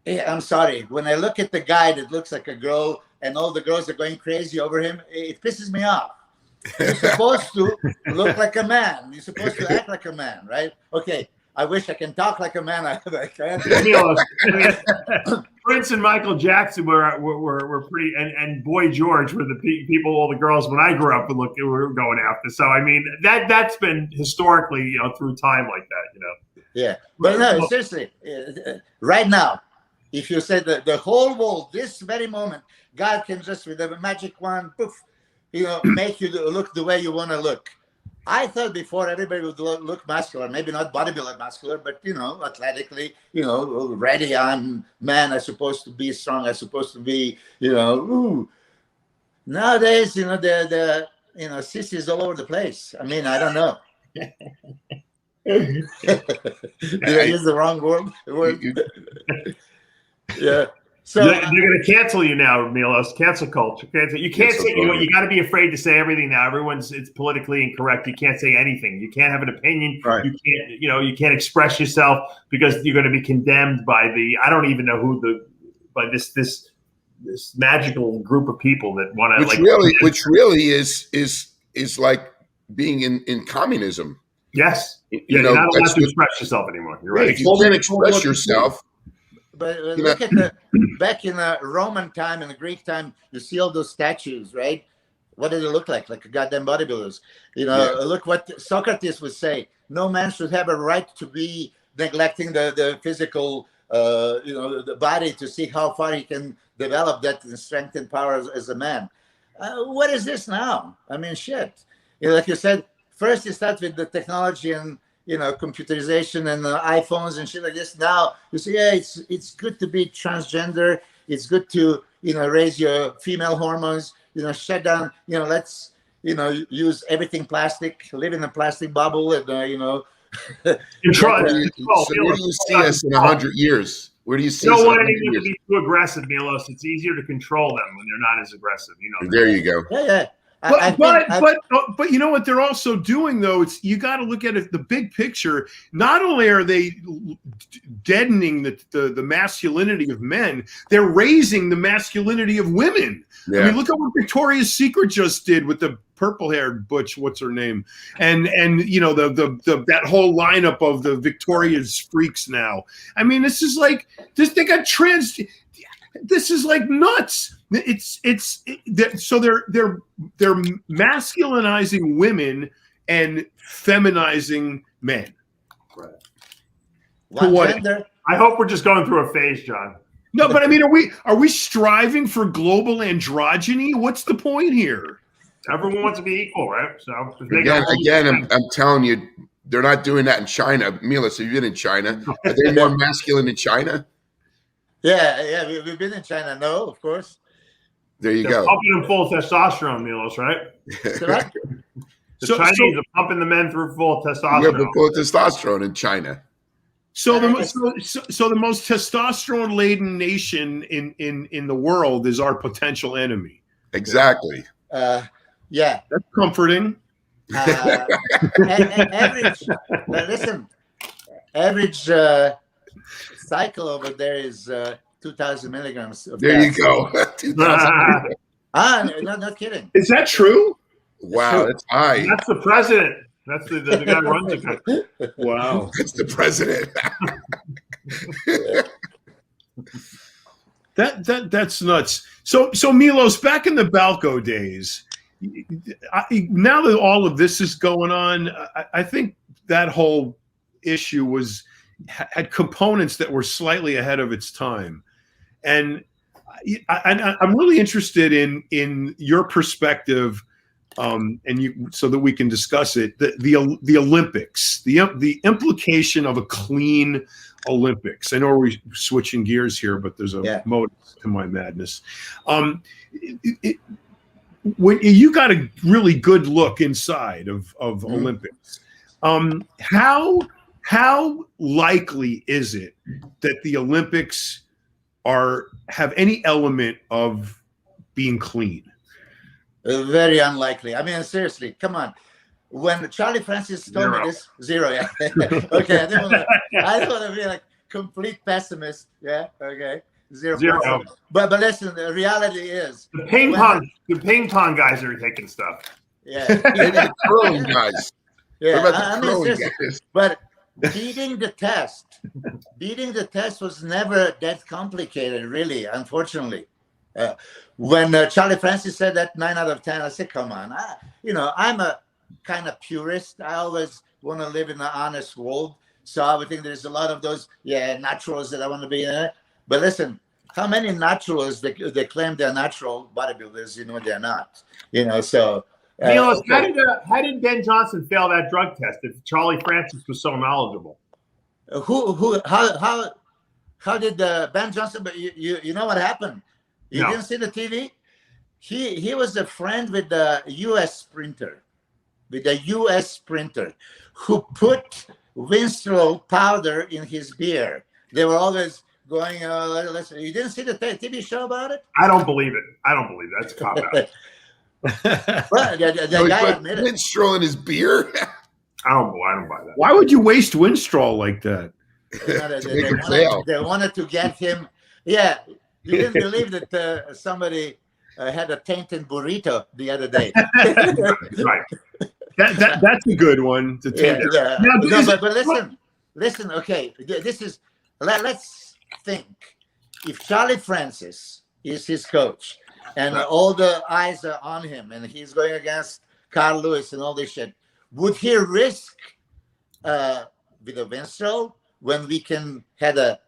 I'm sorry. When I look at the guy that looks like a girl and all the girls are going crazy over him, it pisses me off. You're supposed to look like a man. You're supposed to act like a man, right? Okay. I wish I can talk like a man. I can't. Prince and Michael Jackson were pretty, and Boy George were the people, all the girls when I grew up were going after. So I mean that's been historically, through time like that, Yeah, but no, seriously, right now, if you say the whole world, this very moment, God can just with a magic wand, poof, make you look the way you want to look. I thought before everybody would look muscular, maybe not bodybuilder muscular, but athletically, ready. I'm man. I'm supposed to be strong. I'm supposed to be, Ooh. Nowadays, the sissies all over the place. I mean, I don't know. Did I use the wrong word? Yeah. So they're going to cancel you now, Milos. Cancel culture. You can't say. You got to be afraid to say everything now. It's politically incorrect. You can't say anything. You can't have an opinion. Right. You can't. You can't express yourself because you're going to be condemned by I don't even know by this magical group of people that want to which really is like being in communism. Yes. You're not allowed to express yourself anymore. You're right. If you can't express yourself. But look at back in the Roman time and the Greek time, you see all those statues, right? What did it look like? Like a goddamn bodybuilders. Look what Socrates would say. No man should have a right to be neglecting the physical, the body to see how far he can develop that strength and power as a man. What is this now? I mean, shit. Like you said, first you start with the technology and computerization and iPhones and shit like this. Now you say, yeah, it's good to be transgender. It's good to raise your female hormones. Shut down. Let's use everything plastic. Live in a plastic bubble and Control. So where do you see us in 100 years? Where do you see us? You don't want anyone to be too aggressive, Milos. It's easier to control them when they're not as aggressive. There you go. Yeah. But you know what they're also doing though? You got to look at it the big picture. Not only are they deadening the masculinity of men, they're raising the masculinity of women. Yeah. I mean, look at what Victoria's Secret just did with the purple-haired butch. What's her name? And that whole lineup of the Victoria's freaks now. I mean, this is like this. They got trans. This is like nuts. So they're masculinizing women and feminizing men. Right. What? I hope we're just going through a phase, John. No, but I mean, are we striving for global androgyny? What's the point here? Everyone wants to be equal, right? So again, I'm telling you, they're not doing that in China. Milos, have you been in China? Are they more masculine in China? Yeah, we've been in China. No, of course. There you go. Pumping them full testosterone, Milos, right? The Chinese are pumping the men through full testosterone. Yeah, but full testosterone in China. So the most testosterone-laden nation in the world is our potential enemy. Exactly. Yeah, that's comforting. Average cycle over there is 2,000 milligrams. There you go. 2,000. Not kidding. Is that true? Wow, that's high. That's the president. That's the guy who runs the country. Wow, that's the president. That's nuts. So Milos, back in the Balco days, now that all of this is going on, I think that whole issue had components that were slightly ahead of its time, and I'm really interested in your perspective, and so that we can discuss it. The Olympics, the implication of a clean Olympics. I know we're switching gears here, but there's a motive to my madness. When you got a really good look inside of Olympics, how likely is it that the Olympics have any element of being clean? Very unlikely. I mean, seriously, come on. When Charlie Francis told me this, zero. Yeah. Okay. I don't want to be like complete pessimist. Yeah. Okay. Zero. But listen, the reality is the ping pong guys are taking stuff. Yeah. Maybe the curling guys. Yeah. I mean, seriously, but beating the test was never that complicated, really, unfortunately. When Charlie Francis said that 9 out of 10, I said, come on. I'm a kind of purist. I always want to live in an honest world. So I would think there's a lot of those, naturals that I want to be in. But listen, how many naturals they claim they're natural bodybuilders, they're not. So... Milos, how did Ben Johnson fail that drug test if Charlie Francis was so knowledgeable? How did Ben Johnson? But you know what happened? You didn't see the TV. He was a friend with the U.S. sprinter, who put Winstrol powder in his beer. They were always going. Listen, you didn't see the TV show about it? I don't believe it. That's a cop out. Well, the guy admitted Winstrol in his beer. I don't buy that. Why would you waste Winstrol like that? They wanted to get him. Yeah, you didn't believe that somebody had a tainted burrito the other day. Right. That's a good one. But listen. Okay, this is. Let's think. If Charlie Francis is his coach, and all the eyes are on him, and he's going against Carl Lewis and all this shit, would he risk with a Winstrol when we can had a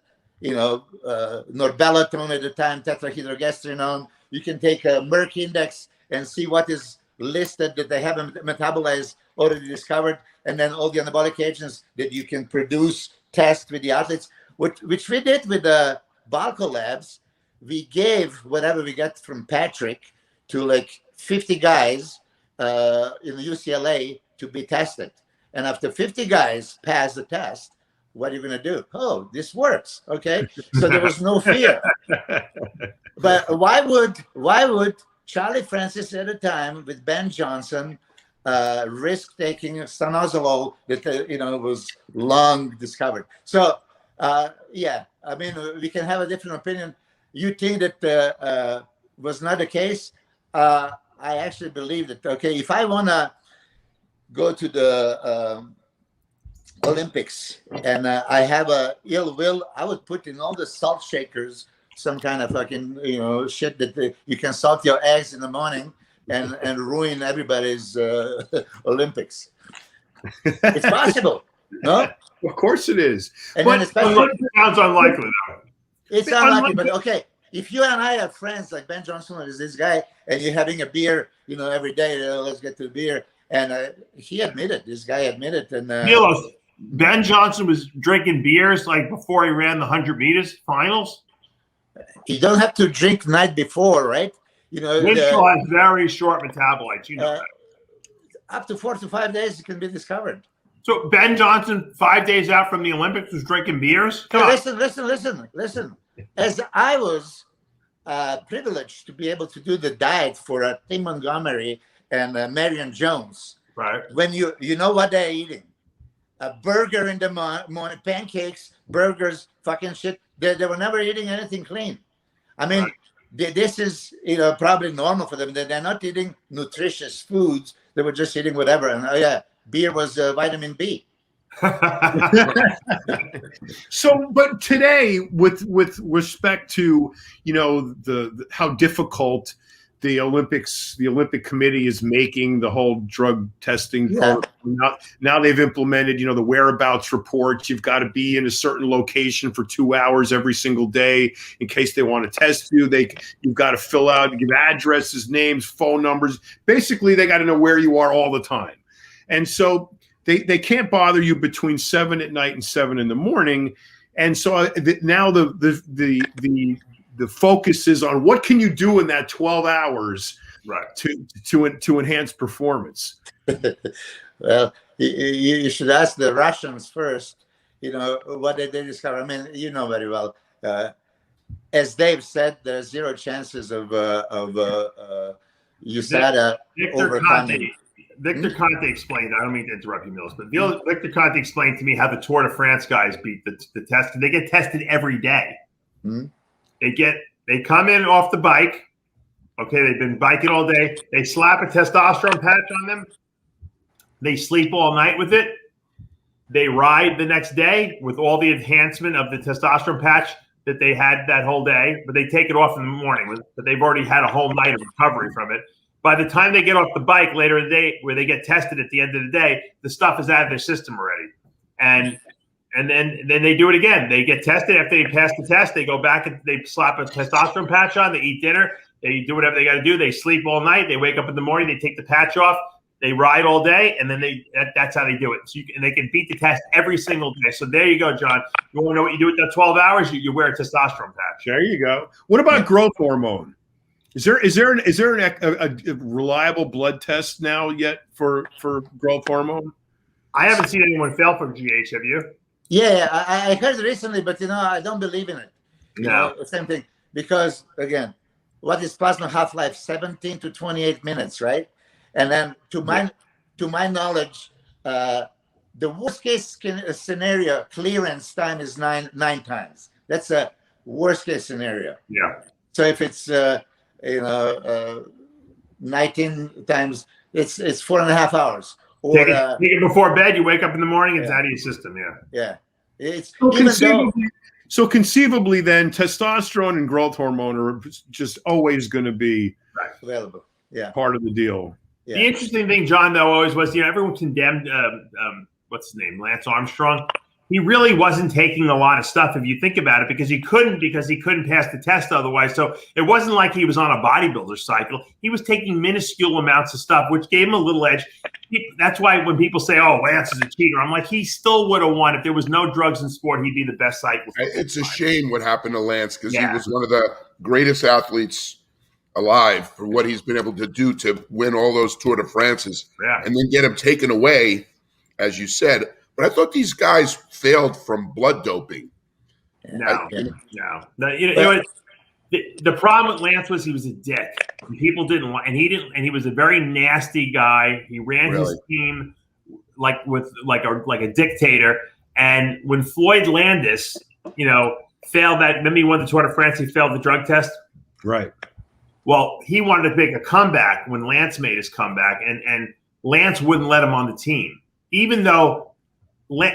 norbellaton at the time, tetrahydrogesterone? You can take a Merck index and see what is listed that they haven't metabolized, already discovered, and then all the anabolic agents that you can produce, test with the athletes, which we did with the Balco Labs. We gave whatever we got from Patrick to like 50 guys in UCLA to be tested. And after 50 guys pass the test, what are you going to do? Oh, this works. Okay. So there was no fear. But why would Charlie Francis at a time with Ben Johnson risk taking stanozolol that was long discovered? So we can have a different opinion. You think that was not the case? I actually believe that. Okay, if I want to go to the Olympics and I have a ill will, I would put in all the salt shakers some kind of fucking shit that you can salt your eggs in the morning and ruin everybody's Olympics. It's possible, no? Of course it is. And but it sounds unlikely though. It's unlikely, but okay. If you and I are friends, like Ben Johnson is this guy, and you're having a beer, every day, let's get to the beer. And he admitted, this guy admitted. And Milos, Ben Johnson was drinking beers like before he ran the 100 meters finals. You don't have to drink the night before, right? Winstrol has very short metabolites. Up to 4 to 5 days, it can be discovered. So Ben Johnson, 5 days out from the Olympics, was drinking beers? Come on. Listen. As I was privileged to be able to do the diet for Tim Montgomery and Marion Jones. Right. When you know what they're eating. A burger in the morning, pancakes, burgers, fucking shit. They were never eating anything clean. I mean, this is probably normal for them. They're not eating nutritious foods. They were just eating whatever. And beer was vitamin B. So, but today, with respect to the how difficult the Olympic Committee is making the whole drug testing. Yeah. Now they've implemented the whereabouts reports. You've got to be in a certain location for 2 hours every single day in case they want to test you. You've got to fill out, give addresses, names, phone numbers. Basically, they got to know where you are all the time, and so. They can't bother you between 7 at night and 7 in the morning, and so now the focus is on what can you do in that 12 hours, right, to enhance performance. Well, you should ask the Russians first. What did they discover? I mean, very well. As Dave said, there's zero chances of USADA overcoming. Victor Conte explained, I don't mean to interrupt you, Milos, but Victor Conte explained to me how the Tour de France guys beat the test. They get tested every day. Mm-hmm. They come in off the bike. Okay, they've been biking all day. They slap a testosterone patch on them. They sleep all night with it. they ride the next day with all the enhancement of the testosterone patch that they had that whole day, but they take it off in the morning. But they've already had a whole night of recovery from it. By the time they get off the bike later in the day, where they get tested at the end of the day, the stuff is out of their system already. And then they do it again. They get tested. After they pass the test, they go back and they slap a testosterone patch on. They eat dinner. They do whatever they got to do. They sleep all night. They wake up in the morning. They take the patch off. They ride all day, and then that's how they do it. So and they can beat the test every single day. So there you go, John. You want to know what you do with that 12 hours? You wear a testosterone patch. There you go. What about growth hormone? Is there a reliable blood test now yet for growth hormone? I haven't seen anyone fail from GH. Have you? Yeah, I heard recently, but I don't believe in it. No, same thing. Because again, what is plasma half-life? 17 to 28 minutes, right? And then to my knowledge, the worst case scenario clearance time is nine times. That's a worst case scenario. Yeah. So if it's 19 times, it's 4.5 hours. Or take it before bed. You wake up in the morning. It's out of your system. Yeah. Yeah. It's so conceivably, then testosterone and growth hormone are just always going to be available. Yeah. Part of the deal. Yeah. The interesting thing, John, though, always was, everyone condemned, what's his name, Lance Armstrong. He really wasn't taking a lot of stuff, if you think about it, because he couldn't pass the test otherwise. So it wasn't like he was on a bodybuilder cycle. He was taking minuscule amounts of stuff, which gave him a little edge. That's why when people say, "Oh, Lance is a cheater," I'm like, he still would have won. If there was no drugs in sport, he'd be the best cyclist. It's a shame what happened to Lance, because he was one of the greatest athletes alive for what he's been able to do to win all those Tour de France's and then get him taken away, as you said. But I thought these guys failed from blood doping. No. The problem with Lance was he was a dick. People didn't want, and he was a very nasty guy. He ran his team like a dictator. And when Floyd Landis, failed that, remember he won the Tour de France, he failed the drug test. Right. Well, he wanted to make a comeback when Lance made his comeback, and Lance wouldn't let him on the team, even though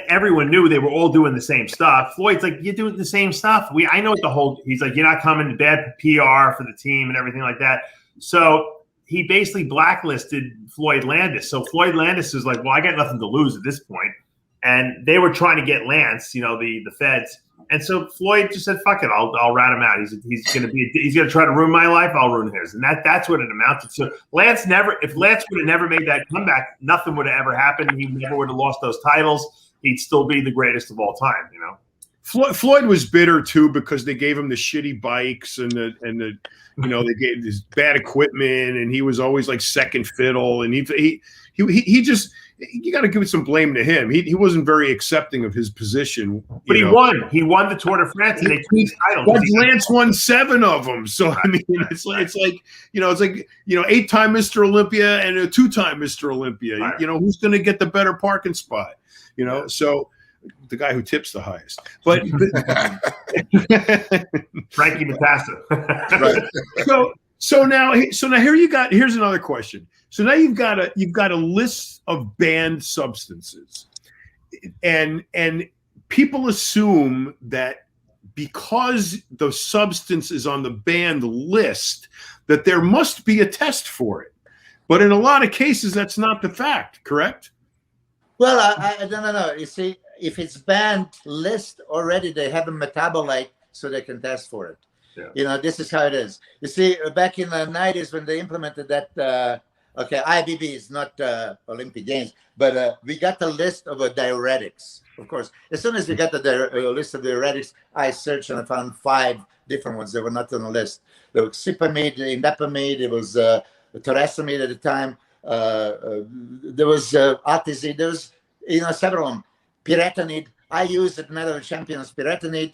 everyone knew they were all doing the same stuff. Floyd's like, "You're doing the same stuff. I know what he's like, you're not coming to bad PR for the team and everything like that." So he basically blacklisted Floyd Landis. So Floyd Landis is like, "Well, I got nothing to lose at this point." And they were trying to get Lance, the feds. And so Floyd just said, "Fuck it, I'll rat him out. He's gonna try to ruin my life. I'll ruin his." And that's what it amounted to. If Lance would have never made that comeback, nothing would have ever happened. He never would have lost those titles. He'd still be the greatest of all time, Floyd was bitter too, because they gave him the shitty bikes and the they gave this bad equipment, and he was always like second fiddle, and he just, you got to give some blame to him. He wasn't very accepting of his position. But he won. He won the Tour de France, and they took his titles. But Lance won 7 of them. So it's like 8-time Mr. Olympia and a 2-time Mr. Olympia. Right. Who's going to get the better parking spot? So the guy who tips the highest. But Frankie Matassa. Right. So now here's another question. So now you've got a list of banned substances, and people assume that because the substance is on the banned list, that there must be a test for it. But in a lot of cases, that's not the fact, correct? Well, I don't know. You see, if it's banned list already, they have a metabolite so they can test for it. Yeah. This is how it is. You see, back in the 90s when they implemented that, IBBs, not Olympic Games, but we got the list of diuretics. Of course, as soon as we got the list of diuretics, I searched and I found 5 different ones that were not on the list. There was cypamide, indapamide, it was toracimide at the time. There was Altazide, there was several of them. Pyretanide, I used at Medal of Champions pyretanide,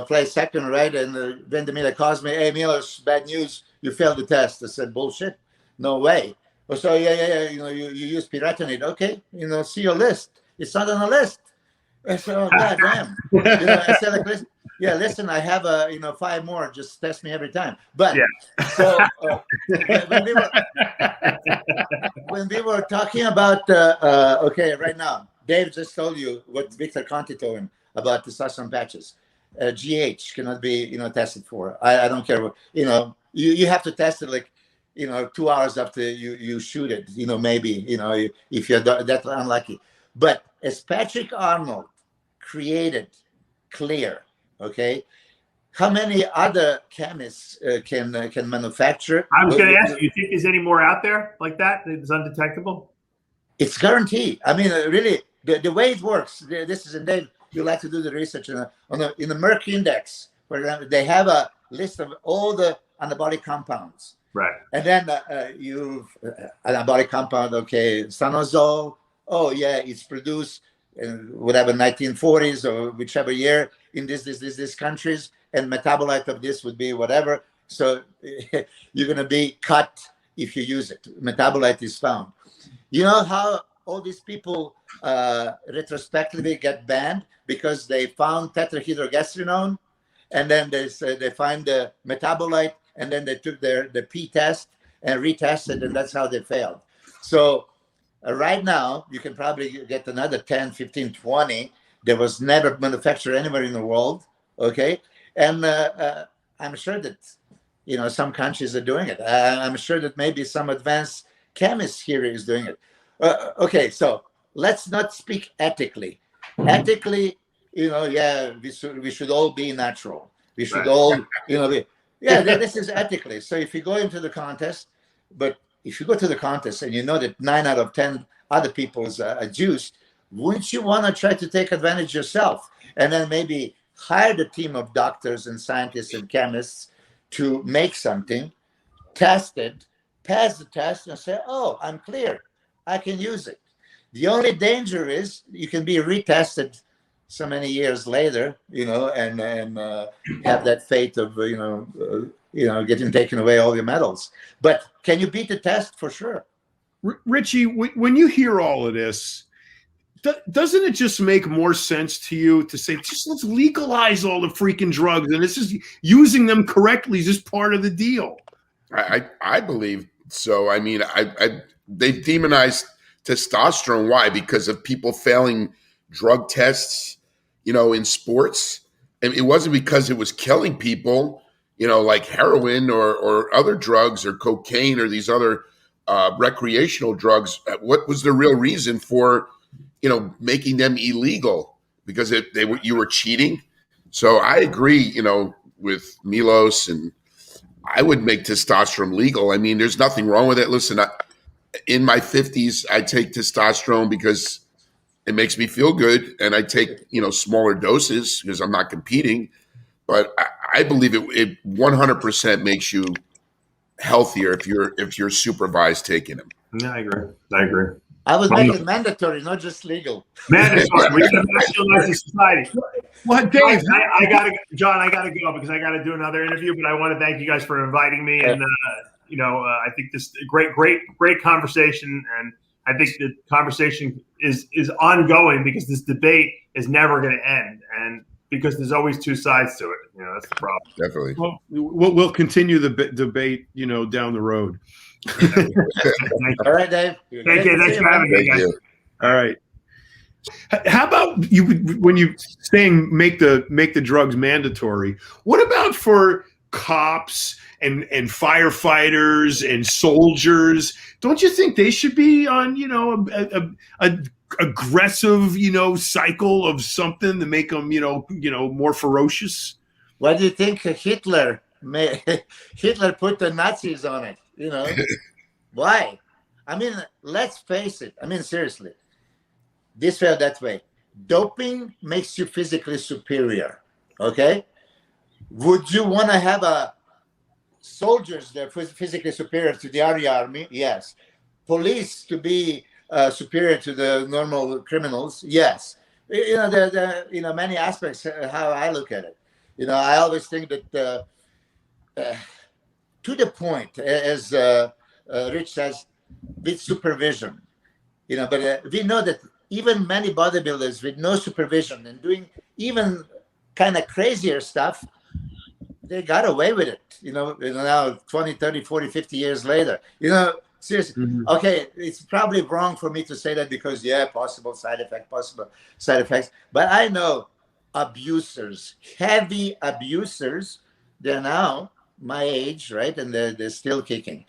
play second, right? And Vendemila calls me, "Hey, Milos, bad news, you failed the test." I said, "Bullshit, no way." Oh, so yeah, you use pyretanide, okay? See your list. It's not on the list. I said, "Oh, goddamn." I said, like, listen, I have 5 more. Just test me every time. But so when we were talking about right now, Dave just told you what Victor Conti told him about testosterone patches. GH cannot be, tested for. I don't care what, you have to test it like, 2 hours after you shoot it, maybe, if you're that unlucky. But as Patrick Arnold created clear, okay, how many other chemists can manufacture? I was going to ask you think there's any more out there like that that's undetectable? It's guaranteed. I mean, really, the way it works, this is, and Dave, you like to do the research in the Merck Index, for example, they have a list of all the anabolic compounds. Right. And then you've anabolic compound, okay, stanozol. Oh, yeah, it's produced in whatever, 1940s or whichever year in this countries, and metabolite of this would be whatever. So you're going to be cut if you use it. Metabolite is found. You know how all these people retrospectively get banned because they found tetrahydrogastrinone, and then they find the metabolite, and then they took the P test and retested, and that's how they failed. So right now, you can probably get another 10, 15, 20. There was never manufactured anywhere in the world, okay? And I'm sure that, some countries are doing it. I'm sure that maybe some advanced chemists here is doing it. Okay, so let's not speak ethically. Ethically, we should all be natural. We should all, this is ethically. So if you go into the contest, but if you go to the contest and you know that 9 out of 10 other people's are juiced, wouldn't you want to try to take advantage yourself and then maybe hire the team of doctors and scientists and chemists to make something, test it, pass the test, and say, oh, I'm clear. I can use it. The only danger is you can be retested so many years later, and have that fate of, getting taken away all your medals. But can you beat the test? For sure. Richie, when you hear all of this, doesn't it just make more sense to you to say, just let's legalize all the freaking drugs, and it's just using them correctly is just part of the deal? I believe so. I mean, they've demonized testosterone. Why? Because of people failing drug tests, in sports. And it wasn't because it was killing people, like heroin or other drugs or cocaine or these other recreational drugs. What was the real reason for, making them illegal? Because you were cheating. So I agree, with Milos, and I would make testosterone legal. I mean, there's nothing wrong with it. Listen, in my 50s, I take testosterone because it makes me feel good, and I take, smaller doses because I'm not competing. But I believe it 100% makes you healthier if you're supervised taking them. Yeah, I agree. I would make it mandatory, not just legal. Mandatory. We can nationalize the society. What, Dave? I gotta, John. I gotta go because I gotta do another interview. But I want to thank you guys for inviting me, and I think this great conversation, and I think the conversation is ongoing because this debate is never going to end, and because there's always two sides to it. That's the problem. Definitely. Well, we'll continue the debate, down the road. All right, Dave. Thank you. Thanks for having me, guys. All right. How about you when you saying make the drugs mandatory? What about for cops and firefighters and soldiers? Don't you think they should be on a aggressive cycle of something to make them more ferocious? What do you think Hitler put the Nazis on it? Why? I mean, let's face it. I mean, seriously, this way or that way, doping makes you physically superior. Okay, would you want to have soldiers that are physically superior to the army? Yes. Police to be superior to the normal criminals? Yes. There many aspects how I look at it. I always think that to the point, as Rich says, with supervision. But we know that even many bodybuilders with no supervision and doing even kind of crazier stuff, they got away with it, now 20, 30, 40, 50 years later. Seriously. Mhm. Okay, it's probably wrong for me to say that because, possible side effects. But I know abusers, heavy abusers, they're now my age, right? And they're still kicking.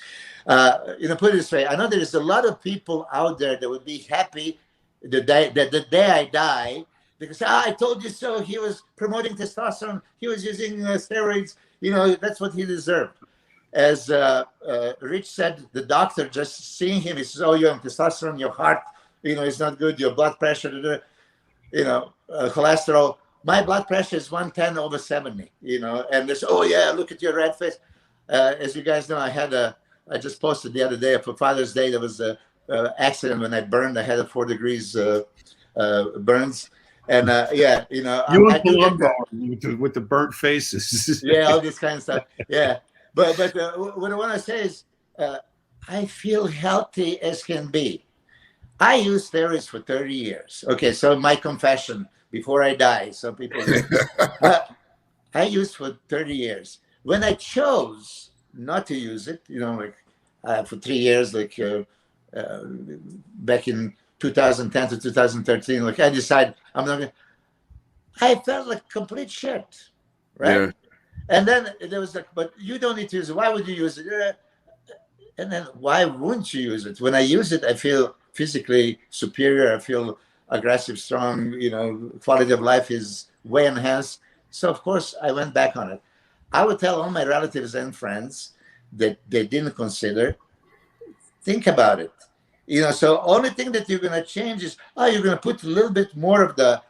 Put it this way, I know there is a lot of people out there that would be happy the day I die, because I told you so. He was promoting testosterone. He was using steroids. That's what he deserved. As Rich said, the doctor just seeing him, he says, "Oh, you have testosterone. Your heart, is not good. Your blood pressure, cholesterol. My blood pressure is 110/70. And they say, oh yeah, look at your red face." As you guys know, I just posted the other day for Father's Day. There was a accident when I burned. I had a 4 degrees burns, and You I and do get Palumbo with the burnt faces. all this kind of stuff. Yeah, but what I want to say is, I feel healthy as can be. I used steroids for 30 years. Okay, so my confession before I die. So people, I used for 30 years. When I chose not to use it, for 3 years, back in 2010 to 2013, I decided I'm not going to. I felt like complete shit, right? Yeah. And then there was but you don't need to use it. Why would you use it? And then why wouldn't you use it? When I use it, I feel physically superior. I feel aggressive, strong. Quality of life is way enhanced. So of course I went back on it. I would tell all my relatives and friends that they didn't consider. Think about it. So only thing that you're going to change is, you're going to put a little bit more of the,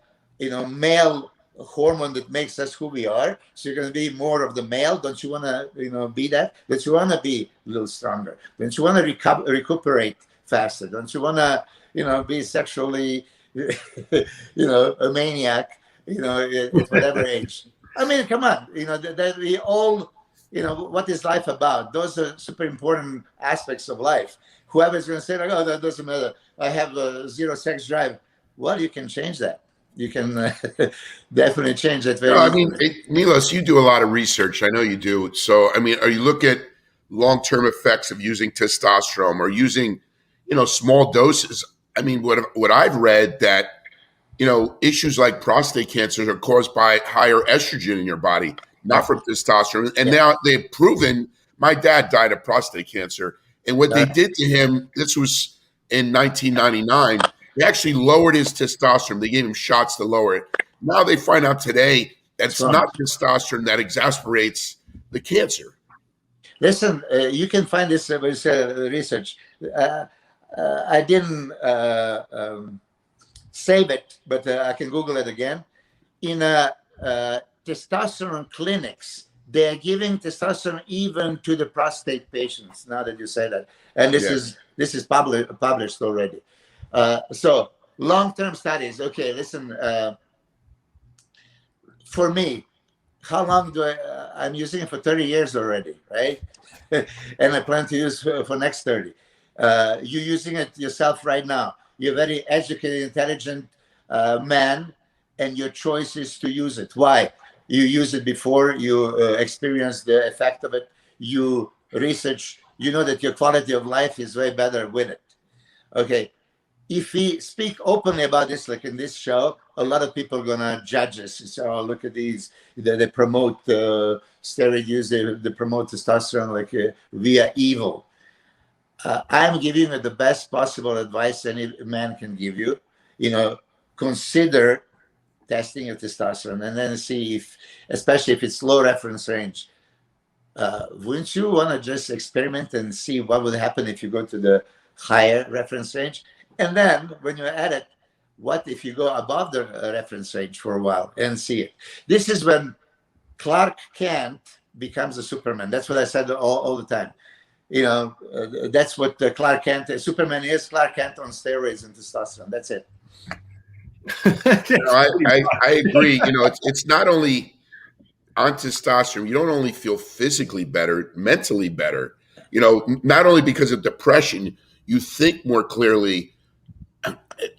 male hormone that makes us who we are. So you're going to be more of the male. Don't you want to, be that? Don't you want to be a little stronger? Don't you want to recuperate faster? Don't you want to, be sexually, a maniac, at whatever age? I mean, come on, that we all, what is life about? Those are super important aspects of life. Whoever's going to say, oh, that doesn't matter. I have a zero sex drive. Well, you can change that. You can definitely change that very easily. Milos, you do a lot of research. I know you do. So, are you look at long-term effects of using testosterone or using, small doses? What I've read that, issues like prostate cancer are caused by higher estrogen in your body, not from testosterone. And now they've proven, my dad died of prostate cancer. And what they did to him, this was in 1999, they actually lowered his testosterone. They gave him shots to lower it. Now they find out today that it's not testosterone that exasperates the cancer. Listen, you can find this research. I didn't save it, but I can Google it again. In testosterone clinics, they are giving testosterone even to the prostate patients. Now that you say that, and this is published already. So long-term studies. Okay, listen. For me, how long do I'm using it for 30 years already, right? And I plan to use for next 30. You're using it yourself right now. You're a very educated, intelligent man, and your choice is to use it. Why? You use it before you experience the effect of it. You research. You know that your quality of life is way better with it. Okay. If we speak openly about this, like in this show, a lot of people are gonna judge us. Say, "Oh, look at these! They promote steroid use. They promote testosterone like we are evil." I'm giving you the best possible advice any man can give you. Consider testing your testosterone and then see if, especially if it's low reference range, wouldn't you want to just experiment and see what would happen if you go to the higher reference range? And then when you're at it, what if you go above the reference range for a while and see it? This is when Clark Kent becomes a Superman. That's what I said all the time. That's what Clark Kent, Superman is Clark Kent on steroids and testosterone. That's it. I agree. It's not only on testosterone. You don't only feel physically better, mentally better. Not only because of depression, you think more clearly.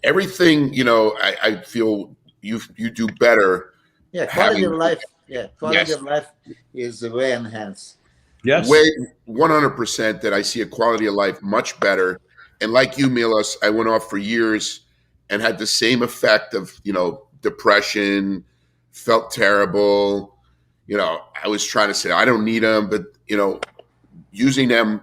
Everything, I feel you do better. Yeah, quality of life. Yeah, quality of life is way enhanced. Yes. way 100% that I see a quality of life much better. And like you, Milos, I went off for years and had the same effect of, depression, felt terrible. I was trying to say, I don't need them, but, using them,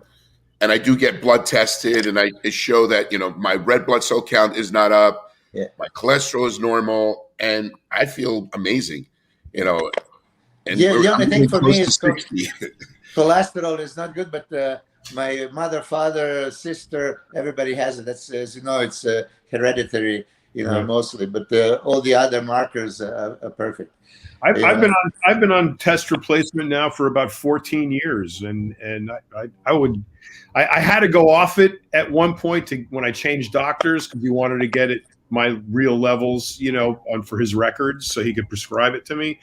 and I do get blood tested, and I show that, my red blood cell count is not up. Yeah. My cholesterol is normal, and I feel amazing, And The only thing for me is 60. cholesterol is not good, but my mother, father, sister, everybody has it. That's, as you know, it's hereditary, mostly. But all the other markers are perfect. I've been on test replacement now for about 14 years, and I had to go off it at one point when I changed doctors, because he wanted to get my real levels, for his records so he could prescribe it to me.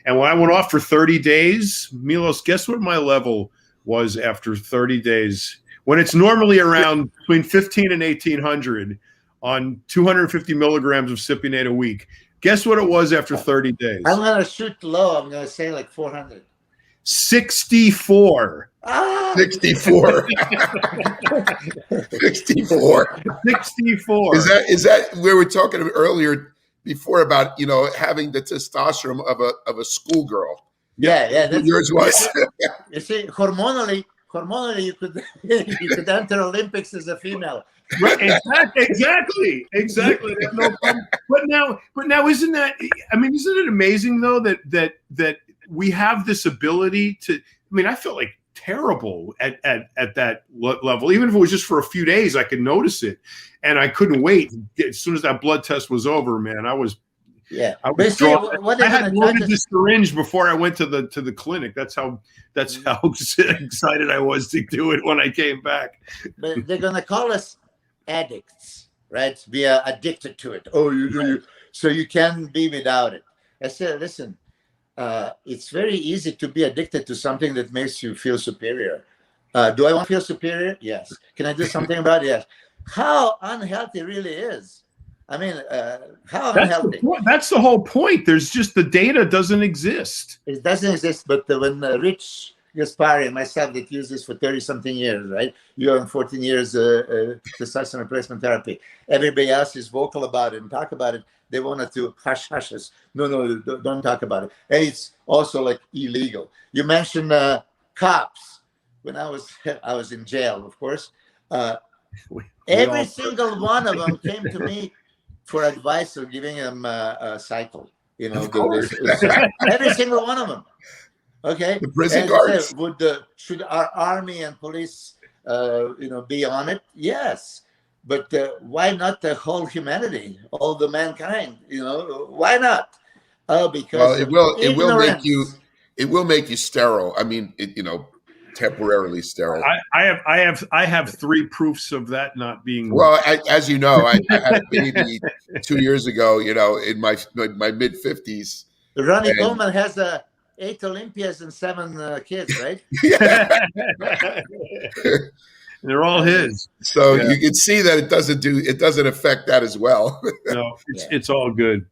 And when I went off for 30 days, Milos, guess what my level was after 30 days? When it's normally around between 15 and 1800 on 250 milligrams of cypionate a week. Guess what it was after 30 days? I'm going to shoot low. I'm going to say like 400. 64. 64. 64. 64. Is that we were talking earlier before about having the testosterone of a schoolgirl? Yeah. That's yours was. You see, hormonally, you could enter Olympics as a female. Right, exactly. No problem. But now, isn't it amazing though that we have this ability to? I felt like terrible at that level. Even if it was just for a few days, I could notice it, and I couldn't wait. As soon as that blood test was over, man, I was. Yeah, I had loaded the syringe before I went to the clinic. That's how excited I was to do it when I came back. But they're gonna call us addicts, right? We are addicted to it. Oh, you so you can be without it. I said, listen, it's very easy to be addicted to something that makes you feel superior. Do I want to feel superior? Yes. Can I do something about it? Yes. How unhealthy really is. How unhealthy? That's the whole point. There's just the data doesn't exist. It doesn't exist, but when Rich Gaspari and myself that use this for 30-something years, right? You're on 14 years testosterone replacement therapy. Everybody else is vocal about it and talk about it. They wanted to hush us. No, don't talk about it. And it's also like illegal. You mentioned cops. When I was in jail, of course. Every single one of them came to me for advice of giving them a cycle. Every single one of them. Okay. The prison guards. Should our army and police, be on it? Yes, but why not the whole humanity, all the mankind? Why not? Because it will make you sterile. Temporarily sterile. I have 3 proofs of that not being. Well, as you know, I had a baby 2 years ago. In my mid 50s. Ronnie Coleman has 8 Olympias and 7 kids, right? They're all his. So you can see that it doesn't affect that as well. No, it's all good.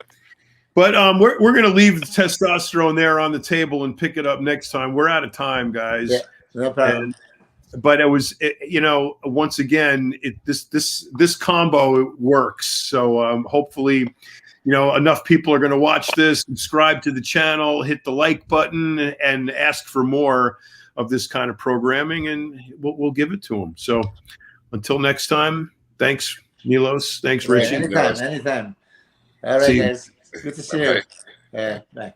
But we're going to leave the testosterone there on the table and pick it up next time. We're out of time, guys. Yeah, no problem. But it was, once again, this combo works. So hopefully, enough people are going to watch this, subscribe to the channel, hit the like button, and ask for more of this kind of programming, and we'll give it to them. So until next time, thanks, Milos. Thanks, Richie. Anytime. All right, guys. Good to see you. Bye.